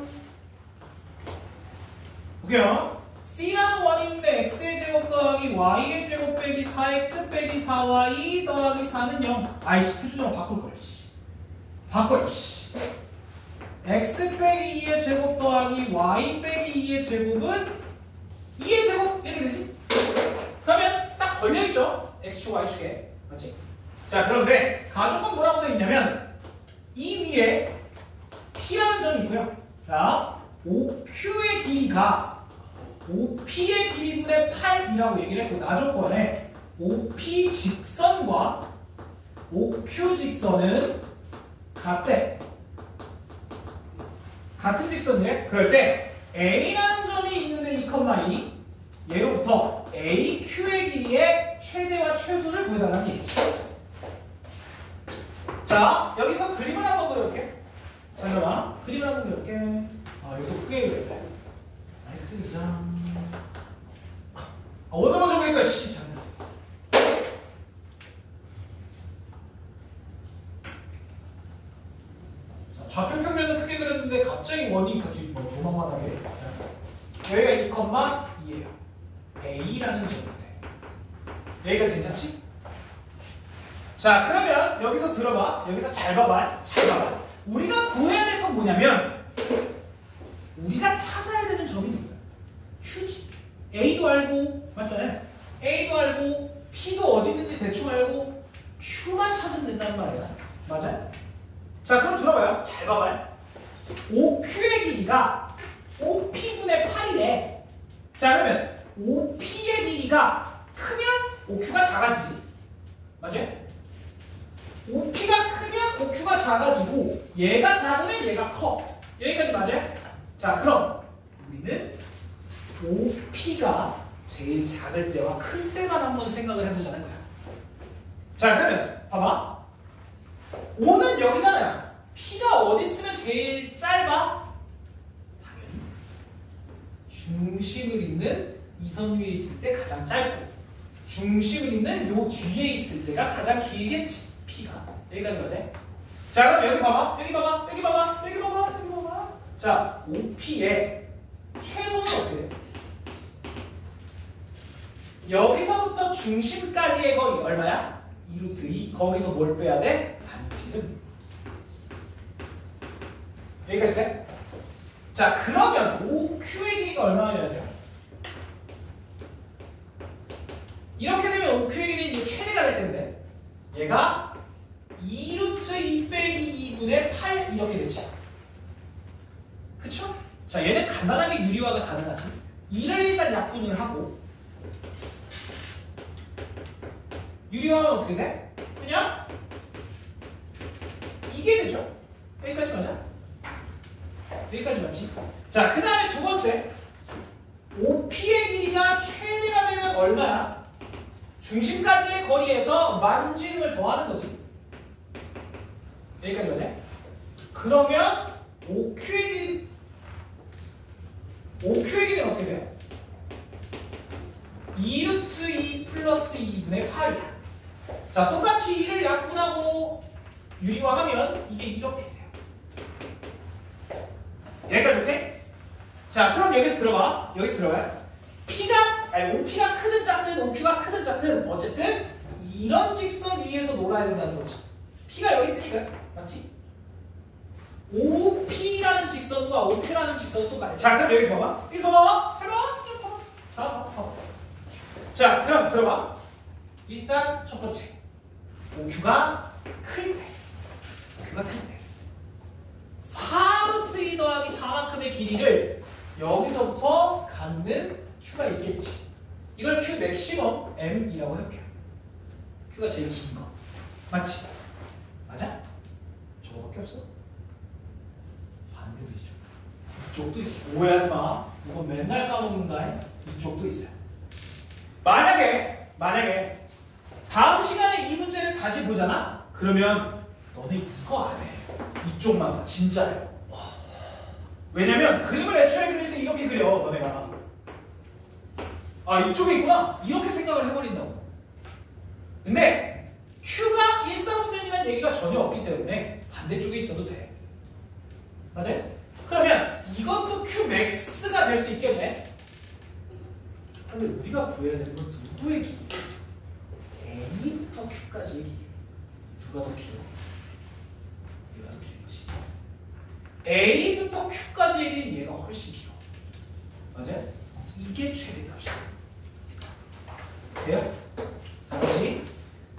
볼게요. C라는 원인데 X의 제곱 더하기 Y의 제곱 빼기 4X 빼기 4Y 더하기 4는 0. 아이씨 표준으로 바꿀걸. 바꿔. X 빼기 2의 제곱 더하기 Y 빼기 2의 제곱은 2의 제곱 이렇게 되지? 그러면 딱 걸려있죠? X축 Y축에 맞지? 자 그런데 가정은 뭐라고 되어 있냐면 이 위에 P라는 점이 있고요. 자 OQ의 길이가 OP의 길이분의 8이라고 얘기를 했고 나조건에 OP 직선과 OQ 직선은 같대. 같은 직선이래? 그럴 때 A라는 점이 있는데 2,2 얘로부터 AQ의 길이의 최대와 최소를 구해달라는 얘기지. 자 여기서 그림을 한번 그려볼게. 잠깐만 그림을 한번 그려볼게. 이것도 크게 그렸다. 아니 크게 그리자. 오늘 먼저 그리니까 잘못했어. 좌표 평면은 크게 그렸는데 갑자기 원이 같이 조망만하게 여기가 2,2예요. A라는 점인데 여기까지 괜찮지? 자 그러면 여기서 들어봐. 여기서 잘 봐봐. 우리가 구해야 될 건 뭐냐면 우리가 찾아야 되는 점이 누구야? Q지. A도 알고 맞잖아요. A도 알고 P도 어디 있는지 대충 알고 Q만 찾으면 된다는 말이야. 맞아요? 자 그럼 들어봐요. 잘 봐봐요. OQ의 길이가 OP분의 8이래. 자 그러면 OP의 길이가 크면 OQ가 작아지지. 맞아요? OP가 크면 OQ가 작아지고 얘가 작으면 얘가 커. 여기까지 맞아요? 자 그럼 우리는 OP가 제일 작을 때와 클 때만 한번 생각을 해보자는 거야. 자 그러면 봐봐. O는 여기잖아요. P가 어디 있으면 제일 짧아? 당연히 중심을 있는 이 선 위에 있을 때 가장 짧고 중심을 있는 요 뒤에 있을 때가 가장 길겠지. P가 여기까지 맞아요? 자 그럼 여기 봐봐. 여기 봐봐. 자 OP의 최소는 어떻게 돼요? 여기서부터 중심까지의 거리 얼마야? 2루트 2. 거기서 뭘 빼야 돼? 반지름. 여기까지 돼? 자 그러면 OQ의 길이가 얼마여야 돼요? 이렇게 되면 OQ의 길이는 최대가 될 텐데 얘가 2루트 2 빼기 2분의 8 이렇게 되죠. 그쵸? 자 얘는 간단하게 유리화가 가능하지. 2를 일단 약분을 하고 유리화하면 어떻게 돼? 그냥 이게 되죠. 여기까지 맞아? 여기까지 맞지? 자 그 다음에 두 번째 OP의 길이가 최대가 되면 얼마야? 중심까지의 거리에서 만지름을 더하는 거지. 여기까지 맞아? 그러면 OQ의 길이는 어떻게 돼요? 2루트 2 플러스 2분의 8이야. 자, 똑같이 2를 약분하고 유리화하면 이게 이렇게 돼요. 여기까지 오케이? 자, 그럼 여기서 들어봐. OP가 크든 작든 OQ가 크든 작든 어쨌든 이런 직선 위에서 놀아야 된다는 거지. P가 여기 있으니까 맞지? OP라는 직선과 OQ라는 직선은 똑같아. 자, 그럼 여기서 봐봐. 잘 봐봐. 자, 그럼 들어봐. 일단 첫 번째 OQ가 클 때 4루트 2 더하기 4만큼의 길이를 여기서부터 갖는 Q가 있겠지. 이걸 Q 맥시멈 M이라고 해볼게요. Q가 제일 긴 거 맞지? 맞아? 저거밖에 없어? 반대도 있죠. 이쪽도 있어. 오해하지 마. 이거 맨날 까먹는다. 이쪽도 있어요. 만약에 다음 시간에 이 문제를 다시 보잖아? 그러면 너네 이거 안 해. 이쪽만 봐. 진짜예요. 왜냐면 그림을 애초에 그릴 때 이렇게 그려. 너네가 아, 이쪽에 있구나. 이렇게 생각을 해버린다고. 근데 Q가 일사분면이라는 얘기가 전혀 없기 때문에 반대쪽에 있어도 돼. 맞아요? 그러면 이것도 Qmax가 될 수 있겠네. 근데 우리가 구해야 되는 건 누구의 길이야? A부터 Q까지의 길이. 누가 더 길어? 얘가 더 길지. A부터 Q까지의 길이는 얘가 훨씬 길어. 맞아요? 이게 최대값이야. 돼요? 다시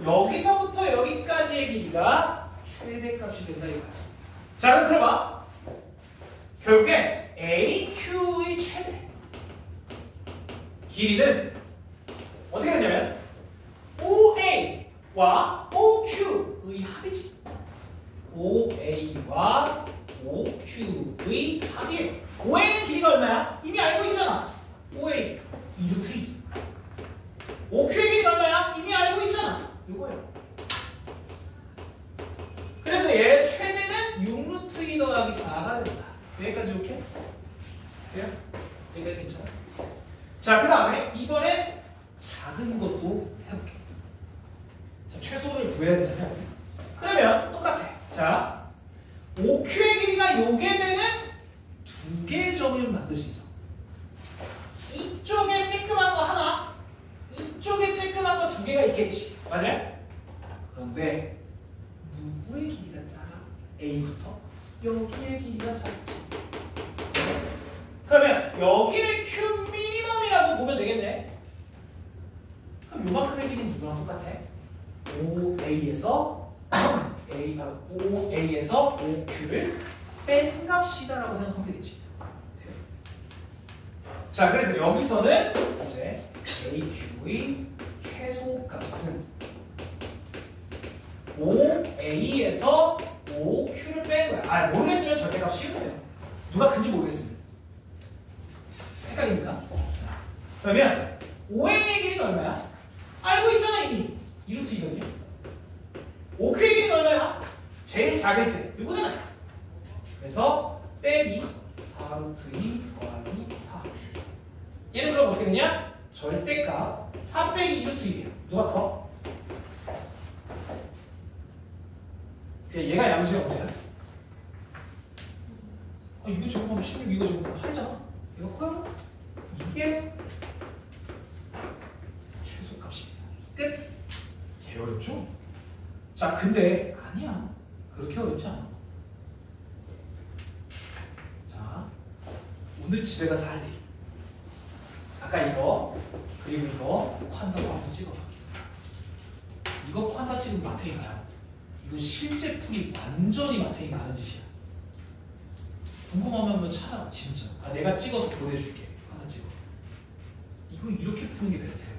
여기서부터 여기까지의 길이가 최대값이 된다 이거야. 자, 그럼 들어봐. 결국에 AQ의 최대 길이는 어떻게 되냐면 OA와 OQ의 합이지. OA와 OQ의 합이에요. OA는 길이가 얼마야? 이미 알고 있잖아. OA 2루트 2. OQ의 길이가 얼마야? 이미 알고 있잖아. 이거예요. 그래서 얘 최대는 6루트 2 더하기 4가 된다. 여기까지 오케이? 돼요? 여기까지 괜찮아? 자, 그 다음에 이번엔 작은 것도 해볼게. 자, 최소를 구해야 되잖아요. 그러면 똑같아. 자, OQ의 길이가 요게 되는 두 개의 점을 만들 수 있어. 이쪽에 쬐끄만 거 하나, 이쪽에 쬐끄만 거 두 개가 있겠지. 맞아요? 그런데 누구의 길이가 작아? A부터 여기의 길이가 작지. 그러면 여기를 Q 미니멈이라고 보면 되겠네. 그럼 요만큼의 길이는 누구랑 똑같아? OA에서 OA에서 OQ를 뺀 값이다라고 생각하면 되겠지. 자, 그래서 여기서는 이제 AQ의 최소값은 OA에서 OQ를 뺀 거야. 아, 모르겠으면 절대값 씌우면 돼요. 누가 큰지 모르겠으면. 헷갈리니까. 그러면 OA의 길이는 얼마야? 알고 있잖아, 이미. 2루트 2거든요. OQ의 길이는 얼마야? 제일 작을 때. 이거잖아. 그래서 빼기 4루트 2 더하기 4. 얘는 그럼 어떻게 되냐? 절대값 3 빼기 2루트 2이에요. 누가 커? 얘가 양수야, 무슨? 아, 이거 제곱하면 16, 이거 제곱하면 8이잖아. 이거 커요? 이게 최소값입니다. 끝. 개 어렵죠? 자, 근데 아니야. 그렇게 어렵지 않아. 자, 오늘 집에 가서 할 얘기. 아까 이거 그리고 이거 콴다고 한번 찍어봐. 이거 콴다 찍으면 마탱이 가요. 이거 실제 풀이 완전히 마탱이가 하는 짓이야. 궁금하면 한번 찾아봐. 진짜. 아, 내가 찍어서 보내줄게. 하나 찍어. 이거 이렇게 푸는 게 베스트예요.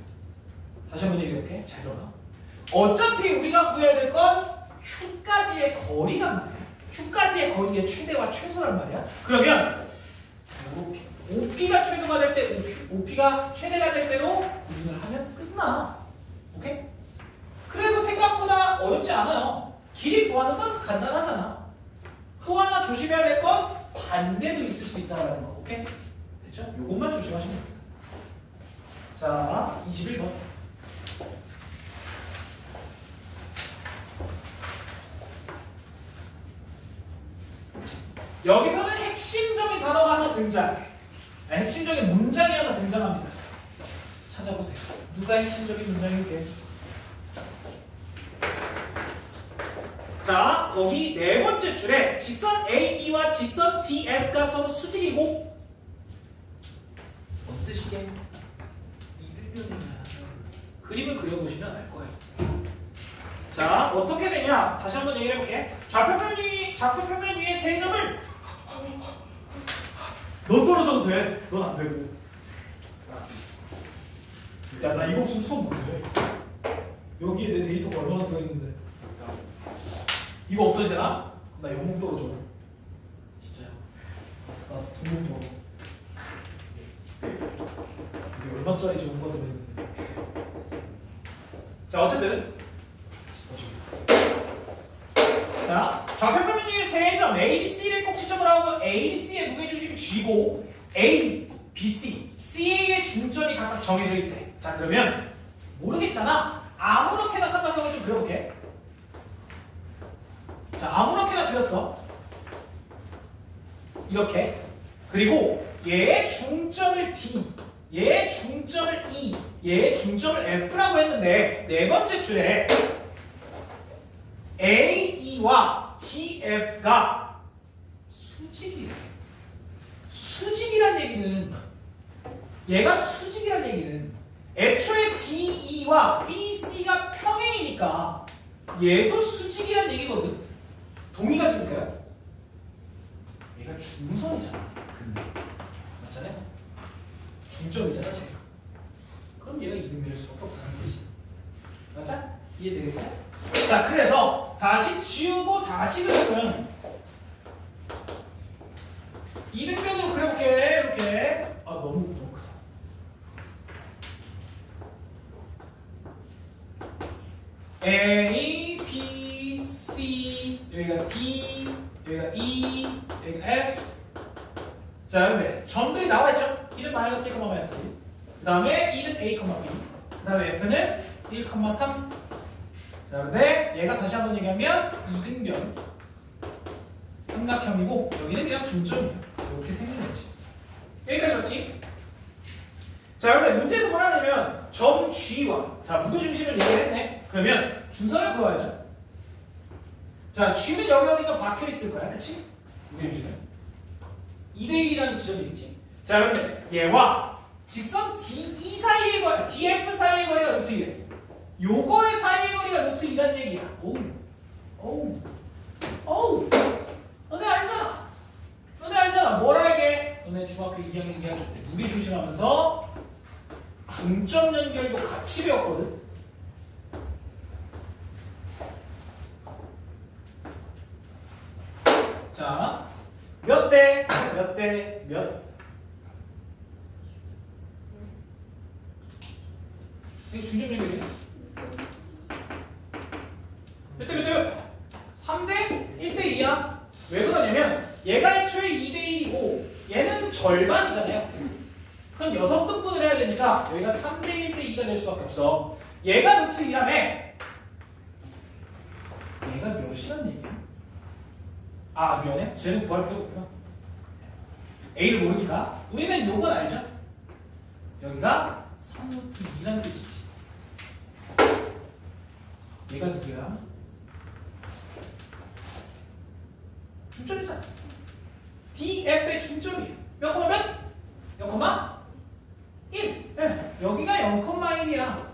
다시 한번 얘기해볼게. 잘 들어봐. 어차피 우리가 구해야 될 건 Q까지의 거리란 말이야. Q까지의 거리의 최대와 최소란 말이야. 그러면 이렇게 OP가 최소가 될 때, OP가 최대가 될 때로 구분을 하면 끝나. 오케이? 그래서 생각보다 어렵지 않아요. 길이 구하는 건 간단하잖아. 또 하나 조심해야 될 건 반대도 있을 수 있다는 거. 오케이? 됐죠? 요것만 조심하시면 됩니다. 자, 21번. 여기서는 핵심적인 단어가 하나 등장해. 핵심적인 문장이 하나 등장합니다. 찾아보세요. 누가 핵심적인 문장일게? 자, 거기 네 번째 줄에 직선 AE와 직선 DF가 서로 수직이고 뭔 뜻이게? 이등변이야. 그림을 그려보시면 알 거예요. 자, 어떻게 되냐? 다시 한번 얘기해 볼게. 좌표평면 위에 세 점을 넌 떨어져도 돼. 넌 안 되고. 야, 나 이거 없으면 수업 못해. 여기에 내 데이터가 얼마나 들어있는데. 이거 없어지잖아? 그럼 나 영웅 떨어져. 진짜요. 나 돈 못 벌어. 이게 얼마짜리 좋은 거 들어있는데. 자, 어쨌든. 자, 좌표평면 위에 세 점 ABC를 꼭지점으로 하고 ABC의 무게중심이 G고 A, BC, C의 중점이 각각 정해져 있대. 자, 그러면 모르겠잖아. 아무렇게나 삼각형을 좀 그려볼게. 자, 아무렇게나 그렸어. 이렇게. 그리고 얘의 중점을 D, 얘의 중점을 E, 얘의 중점을 F라고 했는데 네 번째 줄에 AE와 TF가 수직이래. 수직이란 얘기는 얘가 수직이란 얘기는 애초에 DE와 BC가 평행이니까 얘도 수직이란 얘기거든. 동의가 될까요? 얘가 중선이잖아. 근데 맞잖아요? 중점이잖아, 제가. 그럼 얘가 이등변일 수밖에 없다는 거지. 맞아? 이해되겠어요? 자, 그래서 다시 지우고 다시 그리면 이등변으로 그려볼게. 이렇게. 아, 너무 크다. A, B, C, 여기가 D, 여기가 E, 여기가 F. 자, 근데 점들이 나와있죠? 1은 마이너스 1, 마이너스 1. 그 다음에 E는 A, B. 그 다음에 F는 1, 3. 자, 근데 얘가 다시 한번 얘기하면 이등변 삼각형이고 여기는 그냥 중점이야. 이렇게 생긴 거지. 여기까지 그렇지? 자, 그런데 문제에서 뭐라냐면 점 G와 자, 무게중심을 얘기했네. 그러면 중선을 그어야죠. 자, G는 여기 어딘가 박혀있을 거야. 그치? 무게중심은 2대1이라는 지점이겠지. 자, 그런데 얘와 직선 DE 사이의 거리, DF 사이의 거리가 루트 2래. 요거의 사이의 거리가 루트 2란 얘기야. 오우. 너네 알잖아. 뭘 알게? 너네 중학교 2학년 2학기 때 무게중심하면서 중점 연결도 같이 배웠거든. 자, 몇 대 몇? 이게 중점 연결이야. 몇 대? 3대 1대 2야. 왜 그러냐면 얘가 애초에 2대 1이고 얘는 절반이잖아요. 그럼 6등분을 해야 되니까 여기가 3대 1대 2가 될 수밖에 없어. 얘가 루트 2라며. 얘가 몇이란 얘기야? 아, 미안해. 쟤는 구할 필요가 없구나. A를 모르니까 우리는 요건 알죠? 여기가 3루트 2라는 뜻이지. 얘가 누구야? 중점이잖아. DF의 중점이에요. 몇 콤마면? 0,1. 네, 여기가 0,1이야.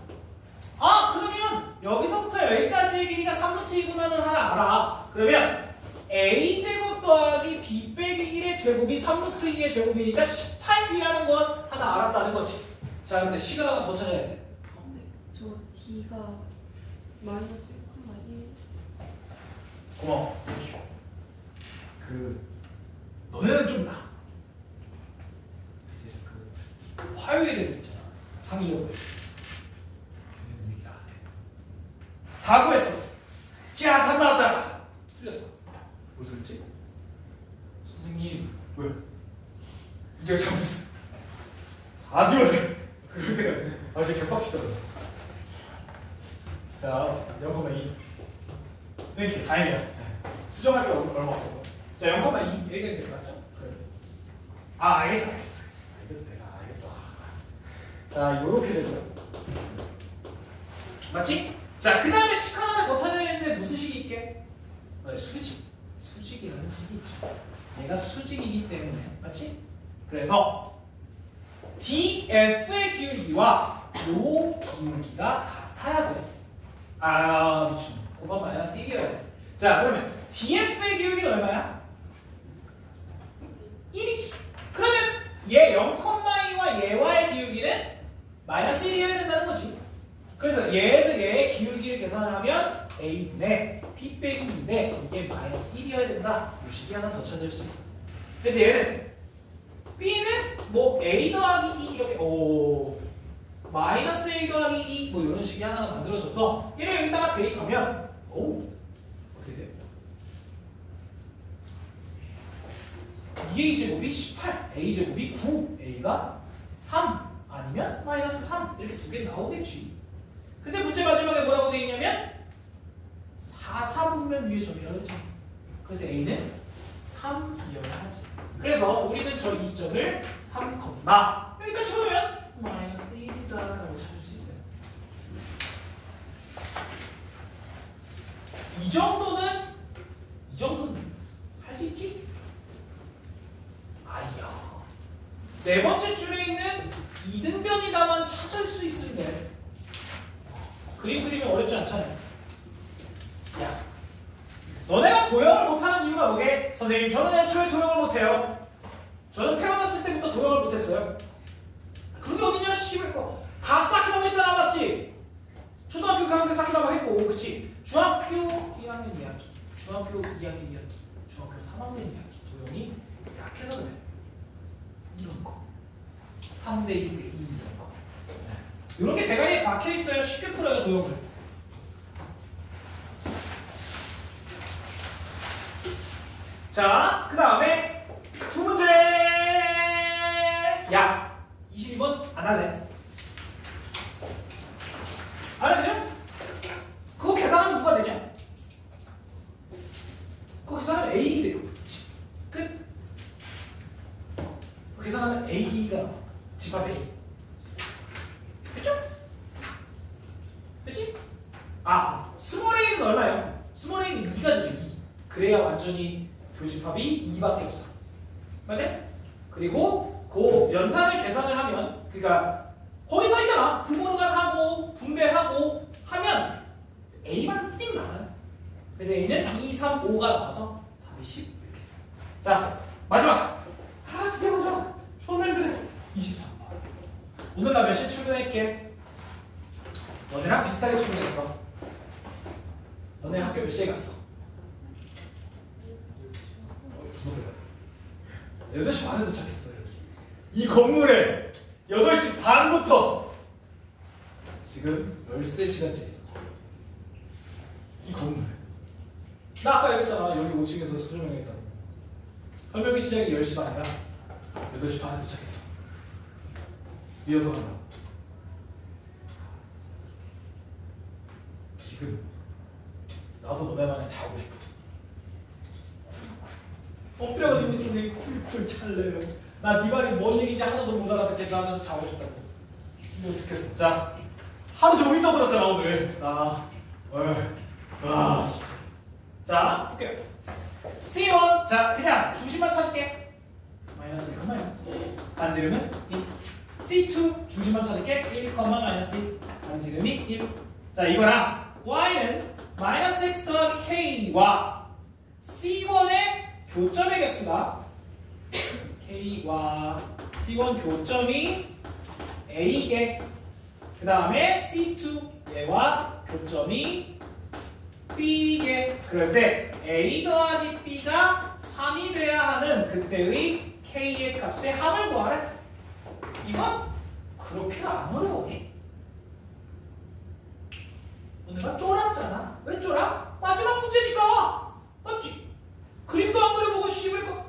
아, 그러면 여기서부터 여기까지의 길이가 3루트 2구나는 하나 알아. 그러면 A제곱 더하기 B 빼기 1의 제곱이 3루트 2의 제곱이니까 18이라는 건 하나 알았다는 거지. 자, 근데 시간 하나 더 찾아야 돼. 네, 저 D가 마이너스 1,1. 고마워. 너네는 좀 나. 이제 화요일에 있잖아. 상의여고. 다 구했어. 자, 답 나왔다. 틀렸어. 무슨 지? 선생님. 왜? 문제가 잘못했어. 안 지웠어. 그럴 때가 아주 개빡치더라고. 자, 0,2. 땡큐. 다행이야. 수정할 게 얼마 없어서. 자, 0,2. 여기까지 될 것 같죠? 그래. 아, 알겠어. 내가 알겠어. 자, 요렇게 되죠. 맞지? 자, 그 다음에 식 하나를 더 찾아야 되는데 무슨 식이 있게? 수직. 수직이라는 식이 있죠. 얘가 수직이기 때문에. 맞지? 그래서 DF의 기울기와 요 기울기가 같아야 돼. 아, 미친. 그건 마이너스 1이어야 돼. 자, 그러면 DF의 기울기가 얼마야? 1이지. 그러면 얘 0,2와 얘와의 기울기는 마이너스 1이어야 된다는 거지. 그래서 얘에서 얘의 기울기를 계산을 하면 A분의 P 빼기 2인데 이게 마이너스 1이어야 된다. 이 식이 하나 더 찾을 수 있어. 그래서 얘는 B는 뭐 A 더하기 2 이렇게 마이너스 A 더하기 2 뭐 이런 식이 하나가 만들어져서 얘를 여기다가 대입하면 어떻게 돼? 2A 제곱이 18, A 제곱이 9, A가 3 아니면 마이너스 3 이렇게 두 개 나오겠지. 근데 문제 마지막에 뭐라고 되어 있냐면 4, 4분면 위에 점이라고 했죠. 그래서 A는 3이어야 하지. 그래서 우리는 저 2점을 3, 여기다 집으면 마이너스 1이다 라고 찾을 수 있어요. 이 정도는 할 수 있지? 아이야. 네 번째 줄에 있는 이등변이다만 찾을 수 있으면 돼. 그림 그리면 어렵지 않잖아요. 야, 너네가 도형을 못하는 이유가 뭐게? 선생님, 저는 애초에 도형을 못해요. 저는 태어났을 때부터 도형을 못했어요. 그게 어딨냐, 씨발 거. 다 쌓기라고 했잖아, 맞지? 초등학교 가는데 쌓기라고 했고, 그치? 중학교 2학년 이야기, 중학교 2학년 이야기, 중학교 3학년 이야기, 도형이 약해서 그래. 이런 거. 3대 2대 2 이런 거. 이런 게 대가리에 박혀 있어야 쉽게 풀어요, 도형을. 자, 그 다음에 두 문제. 야, 22번 안 할래. 안 해도 돼요? 그거 계산하면 누가 되냐? 그거 계산하면 A 돼요. 끝. 그거 계산하면 A가 집합 A. 됐죠? 됐지? 아, 스몰 A는 얼마예요? 스몰 A는 2가 되죠, 2. 그래야 완전히 교집합이 2밖에 없어. 맞지? 그리고 그 연산을 계산을 하면, 그러니까 거기 써 있잖아. 드모르간하고 분배하고 하면 A만 띵 나와요. 그래서 A는 2, 3, 5가 나와서 답이 10 이렇게. 자, 마지막. 아, 드디어 마지막. 초면들의 23번. 오늘 나 몇 시에 출근할게? 너네랑 비슷하게 출근했어. 너네 학교 몇 시에 갔어? 8시 반에 도착했어요. 이 건물에 8시 반부터 지금 13시간째 있어. 이 건물에. 나 아까 얘기했잖아. 여기 5층에서 설명했다고. 설명이 시작이 10시 반이라 8시 반에 도착했어. 리허설 한다고. 지금 나도 너네만에 자고 싶어. 엎드려가지고 있는데 쿨쿨 찰래요. 나 네 말이 뭔 얘기인지 하나도 못 알아듣겠다 하면서 자고 싶다고. 못 죽겠어. 자, 하루 종일 떠들었잖아 오늘. 자, 볼게요. C1. 자, 그냥 중심만 찾을게. 마이너스 1, 반지름은 1. C2 중심만 찾을게. 1, 마이너스 1. 반지름이 1. 자, 이거랑 Y는 마이너스 X 더하기 K와 C1의 교점의 개수가 K와 C1 교점이 A개. 그 다음에 C2 얘와 교점이 B개. 그럴 때 A 더하기 B가 3이 돼야 하는 그때의 K의 값의 합을 구하래. 이건 그렇게 안 어려워. 오늘가 쫄았잖아. 왜 쫄아? 마지막 문제니까. 맞지? 그림도 안 그려보고 씹을 거.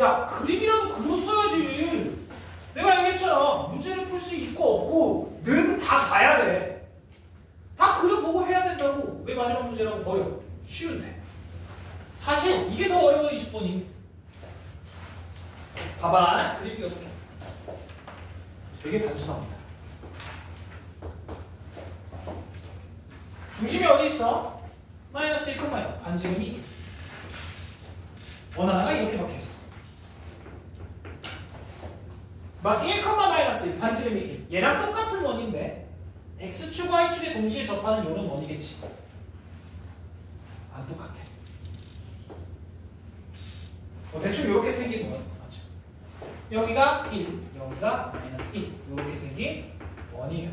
야, 그림이라도 그렸어야지. 내가 얘기했잖아. 문제를 풀 수 있고 없고 는 다 봐야 돼. 다 그려보고 해야 된다고. 왜 마지막 문제라고 버려? 쉬운데. 사실 이게 더 어려워. 20번이. 봐봐. 그림이 어떻게. 되게 단순합니다. 중심이 어디 있어? 마이너스 1, 반지름이 원 하나가 이렇게 박혀있어. 막 1, 마이너스 1, 반지름이 1. 얘랑 똑같은 원인데 X축, Y축에 동시에 접하는 요는 원이겠지. 안 똑같아. 대충 이렇게 생긴 원. 맞죠? 여기가 1, 여기가 마이너스 1. 이렇게 생긴 원이에요.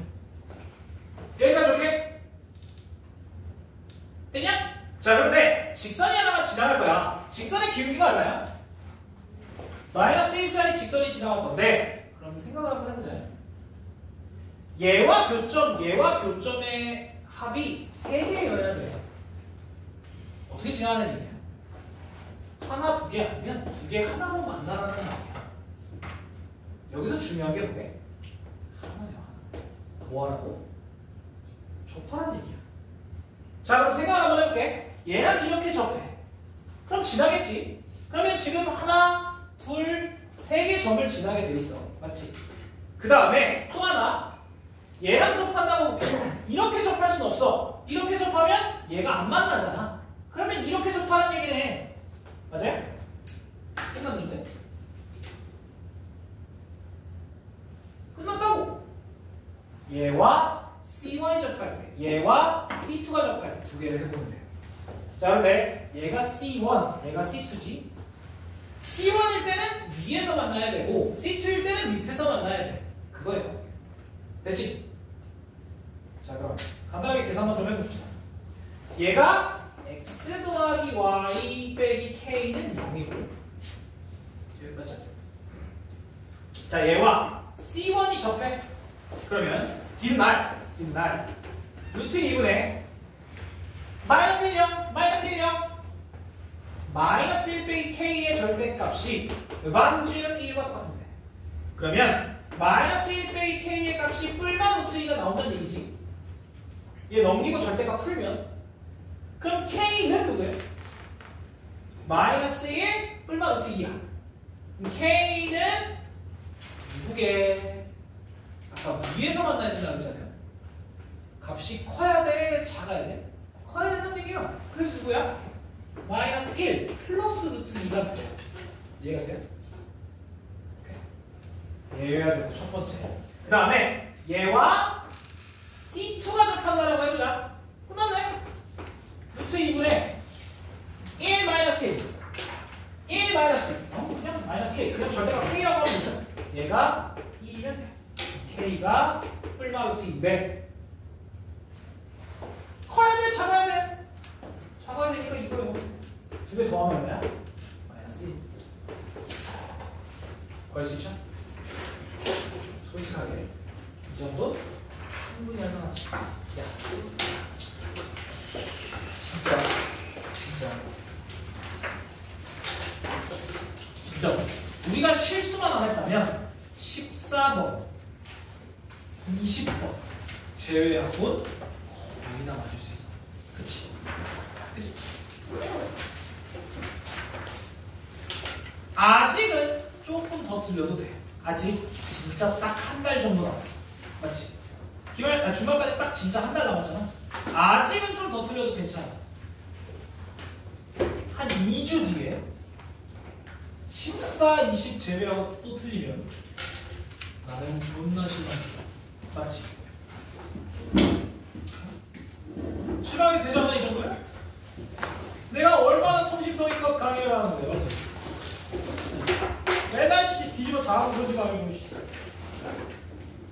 여기까지 오케이? 되냐? 자, 그런데 직선이 하나가 지나갈 거야. 직선의 기울기가 얼마야? 마이너스 1짜리 직선이 지나갈 건데, 그럼 생각을 한번 해보자. 얘와 교점의 합이 3개여야 돼. 어떻게 지나가는 얘기야? 하나, 2개 아니면 2개 하나로 만나라는 말이야. 여기서 중요한 게 뭐게? 하나야, 하나. 뭐 하라고? 접하라는 얘기야. 자, 그럼 생각 한번 해볼게. 얘랑 이렇게 접해. 그럼 지나겠지? 그러면 지금 하나, 둘, 세 개 점을 지나게 돼 있어. 맞지? 그 다음에 또 하나. 얘랑 접한다고 이렇게 접할 순 없어. 이렇게 접하면 얘가 안 만나잖아. 그러면 이렇게 접하는 얘기네. 맞아요? 끝났는데? 끝났다고. 얘와 C1이 접할 때, 얘와 C2가 접할 때 두 개를 해보면 돼요. 자, 그런데 얘가 C1, 얘가 C2지. C1일 때는 위에서 만나야 되고 C2일 때는 밑에서 만나야 돼. 그거예요. 됐지? 자, 그럼 간단하게 계산만 좀 해봅시다. 얘가 x 더하기 y 빼기 k는 0이고, 맞아? 자, 얘와 C1이 접해. 그러면 뒷날 루트 2분의 마이너스 1, 0, 마이너스 1, 0 마이너스 1 빼기 k의 절대값이 반지름 1과 똑같은데, 그러면 마이너스 1 빼기 k의 값이 뿔만 루트 2가 나온다는 얘기지. 얘 넘기고 절대값 풀면 그럼 k는 누구예요? 마이너스 1 뿔만 루트 2야. 그럼 k는 누구게? 아까 위에서 만나야 된다고 했잖아요. 값이 커야 돼? 작아야 돼? 커야 된다는 얘기야. 그래서 누구야? 마이너스 1 플러스 루트 2가 누구야? 이해가 돼요? 얘여야 되고 첫 번째. 그 다음에 얘와 C2가 접한다라고 해보자. 끝났네. 루트 2분의 1 마이너스 1 마이너스 1 그냥 마이너스 K, 그냥 절대값 K라고 하면 되죠. 얘가 1이면 돼. K가 뿔마 루트 2인데 커야 돼? 작아야 돼? 작아야 되니까 이거요. 두 개 더하면 얼마야? 마이너스 1. 구할 수 있죠? 솔직하게 이 정도 충분히 할만하지. 야, 진짜 우리가 실수만 안 했다면 14번, 20번 제외하고는 거의 다 맞을 수 있어. 그치? 아직은 조금 더 들려도 돼. 아직 진짜 딱 한 달 정도 남았어. 맞지? 중간까지 딱 진짜 한 달 남았잖아. 아직은 좀 더 틀려도 괜찮아. 한 2주 뒤에 14, 20 제외하고 또 틀리면 나는 존나 실망이야. 맞지? 실망이 되잖아, 이 정도야? 내가 얼마나 성심성의껏 강의를 하는데, 맞지? 맨날 뒤집어 자고 그러지 말고.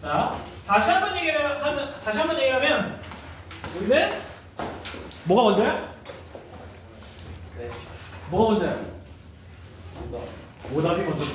자, 다시 한번 얘기하면 우리는 뭐가 먼저야? 네. 뭐가 먼저야? 오답. 오답이 먼저지.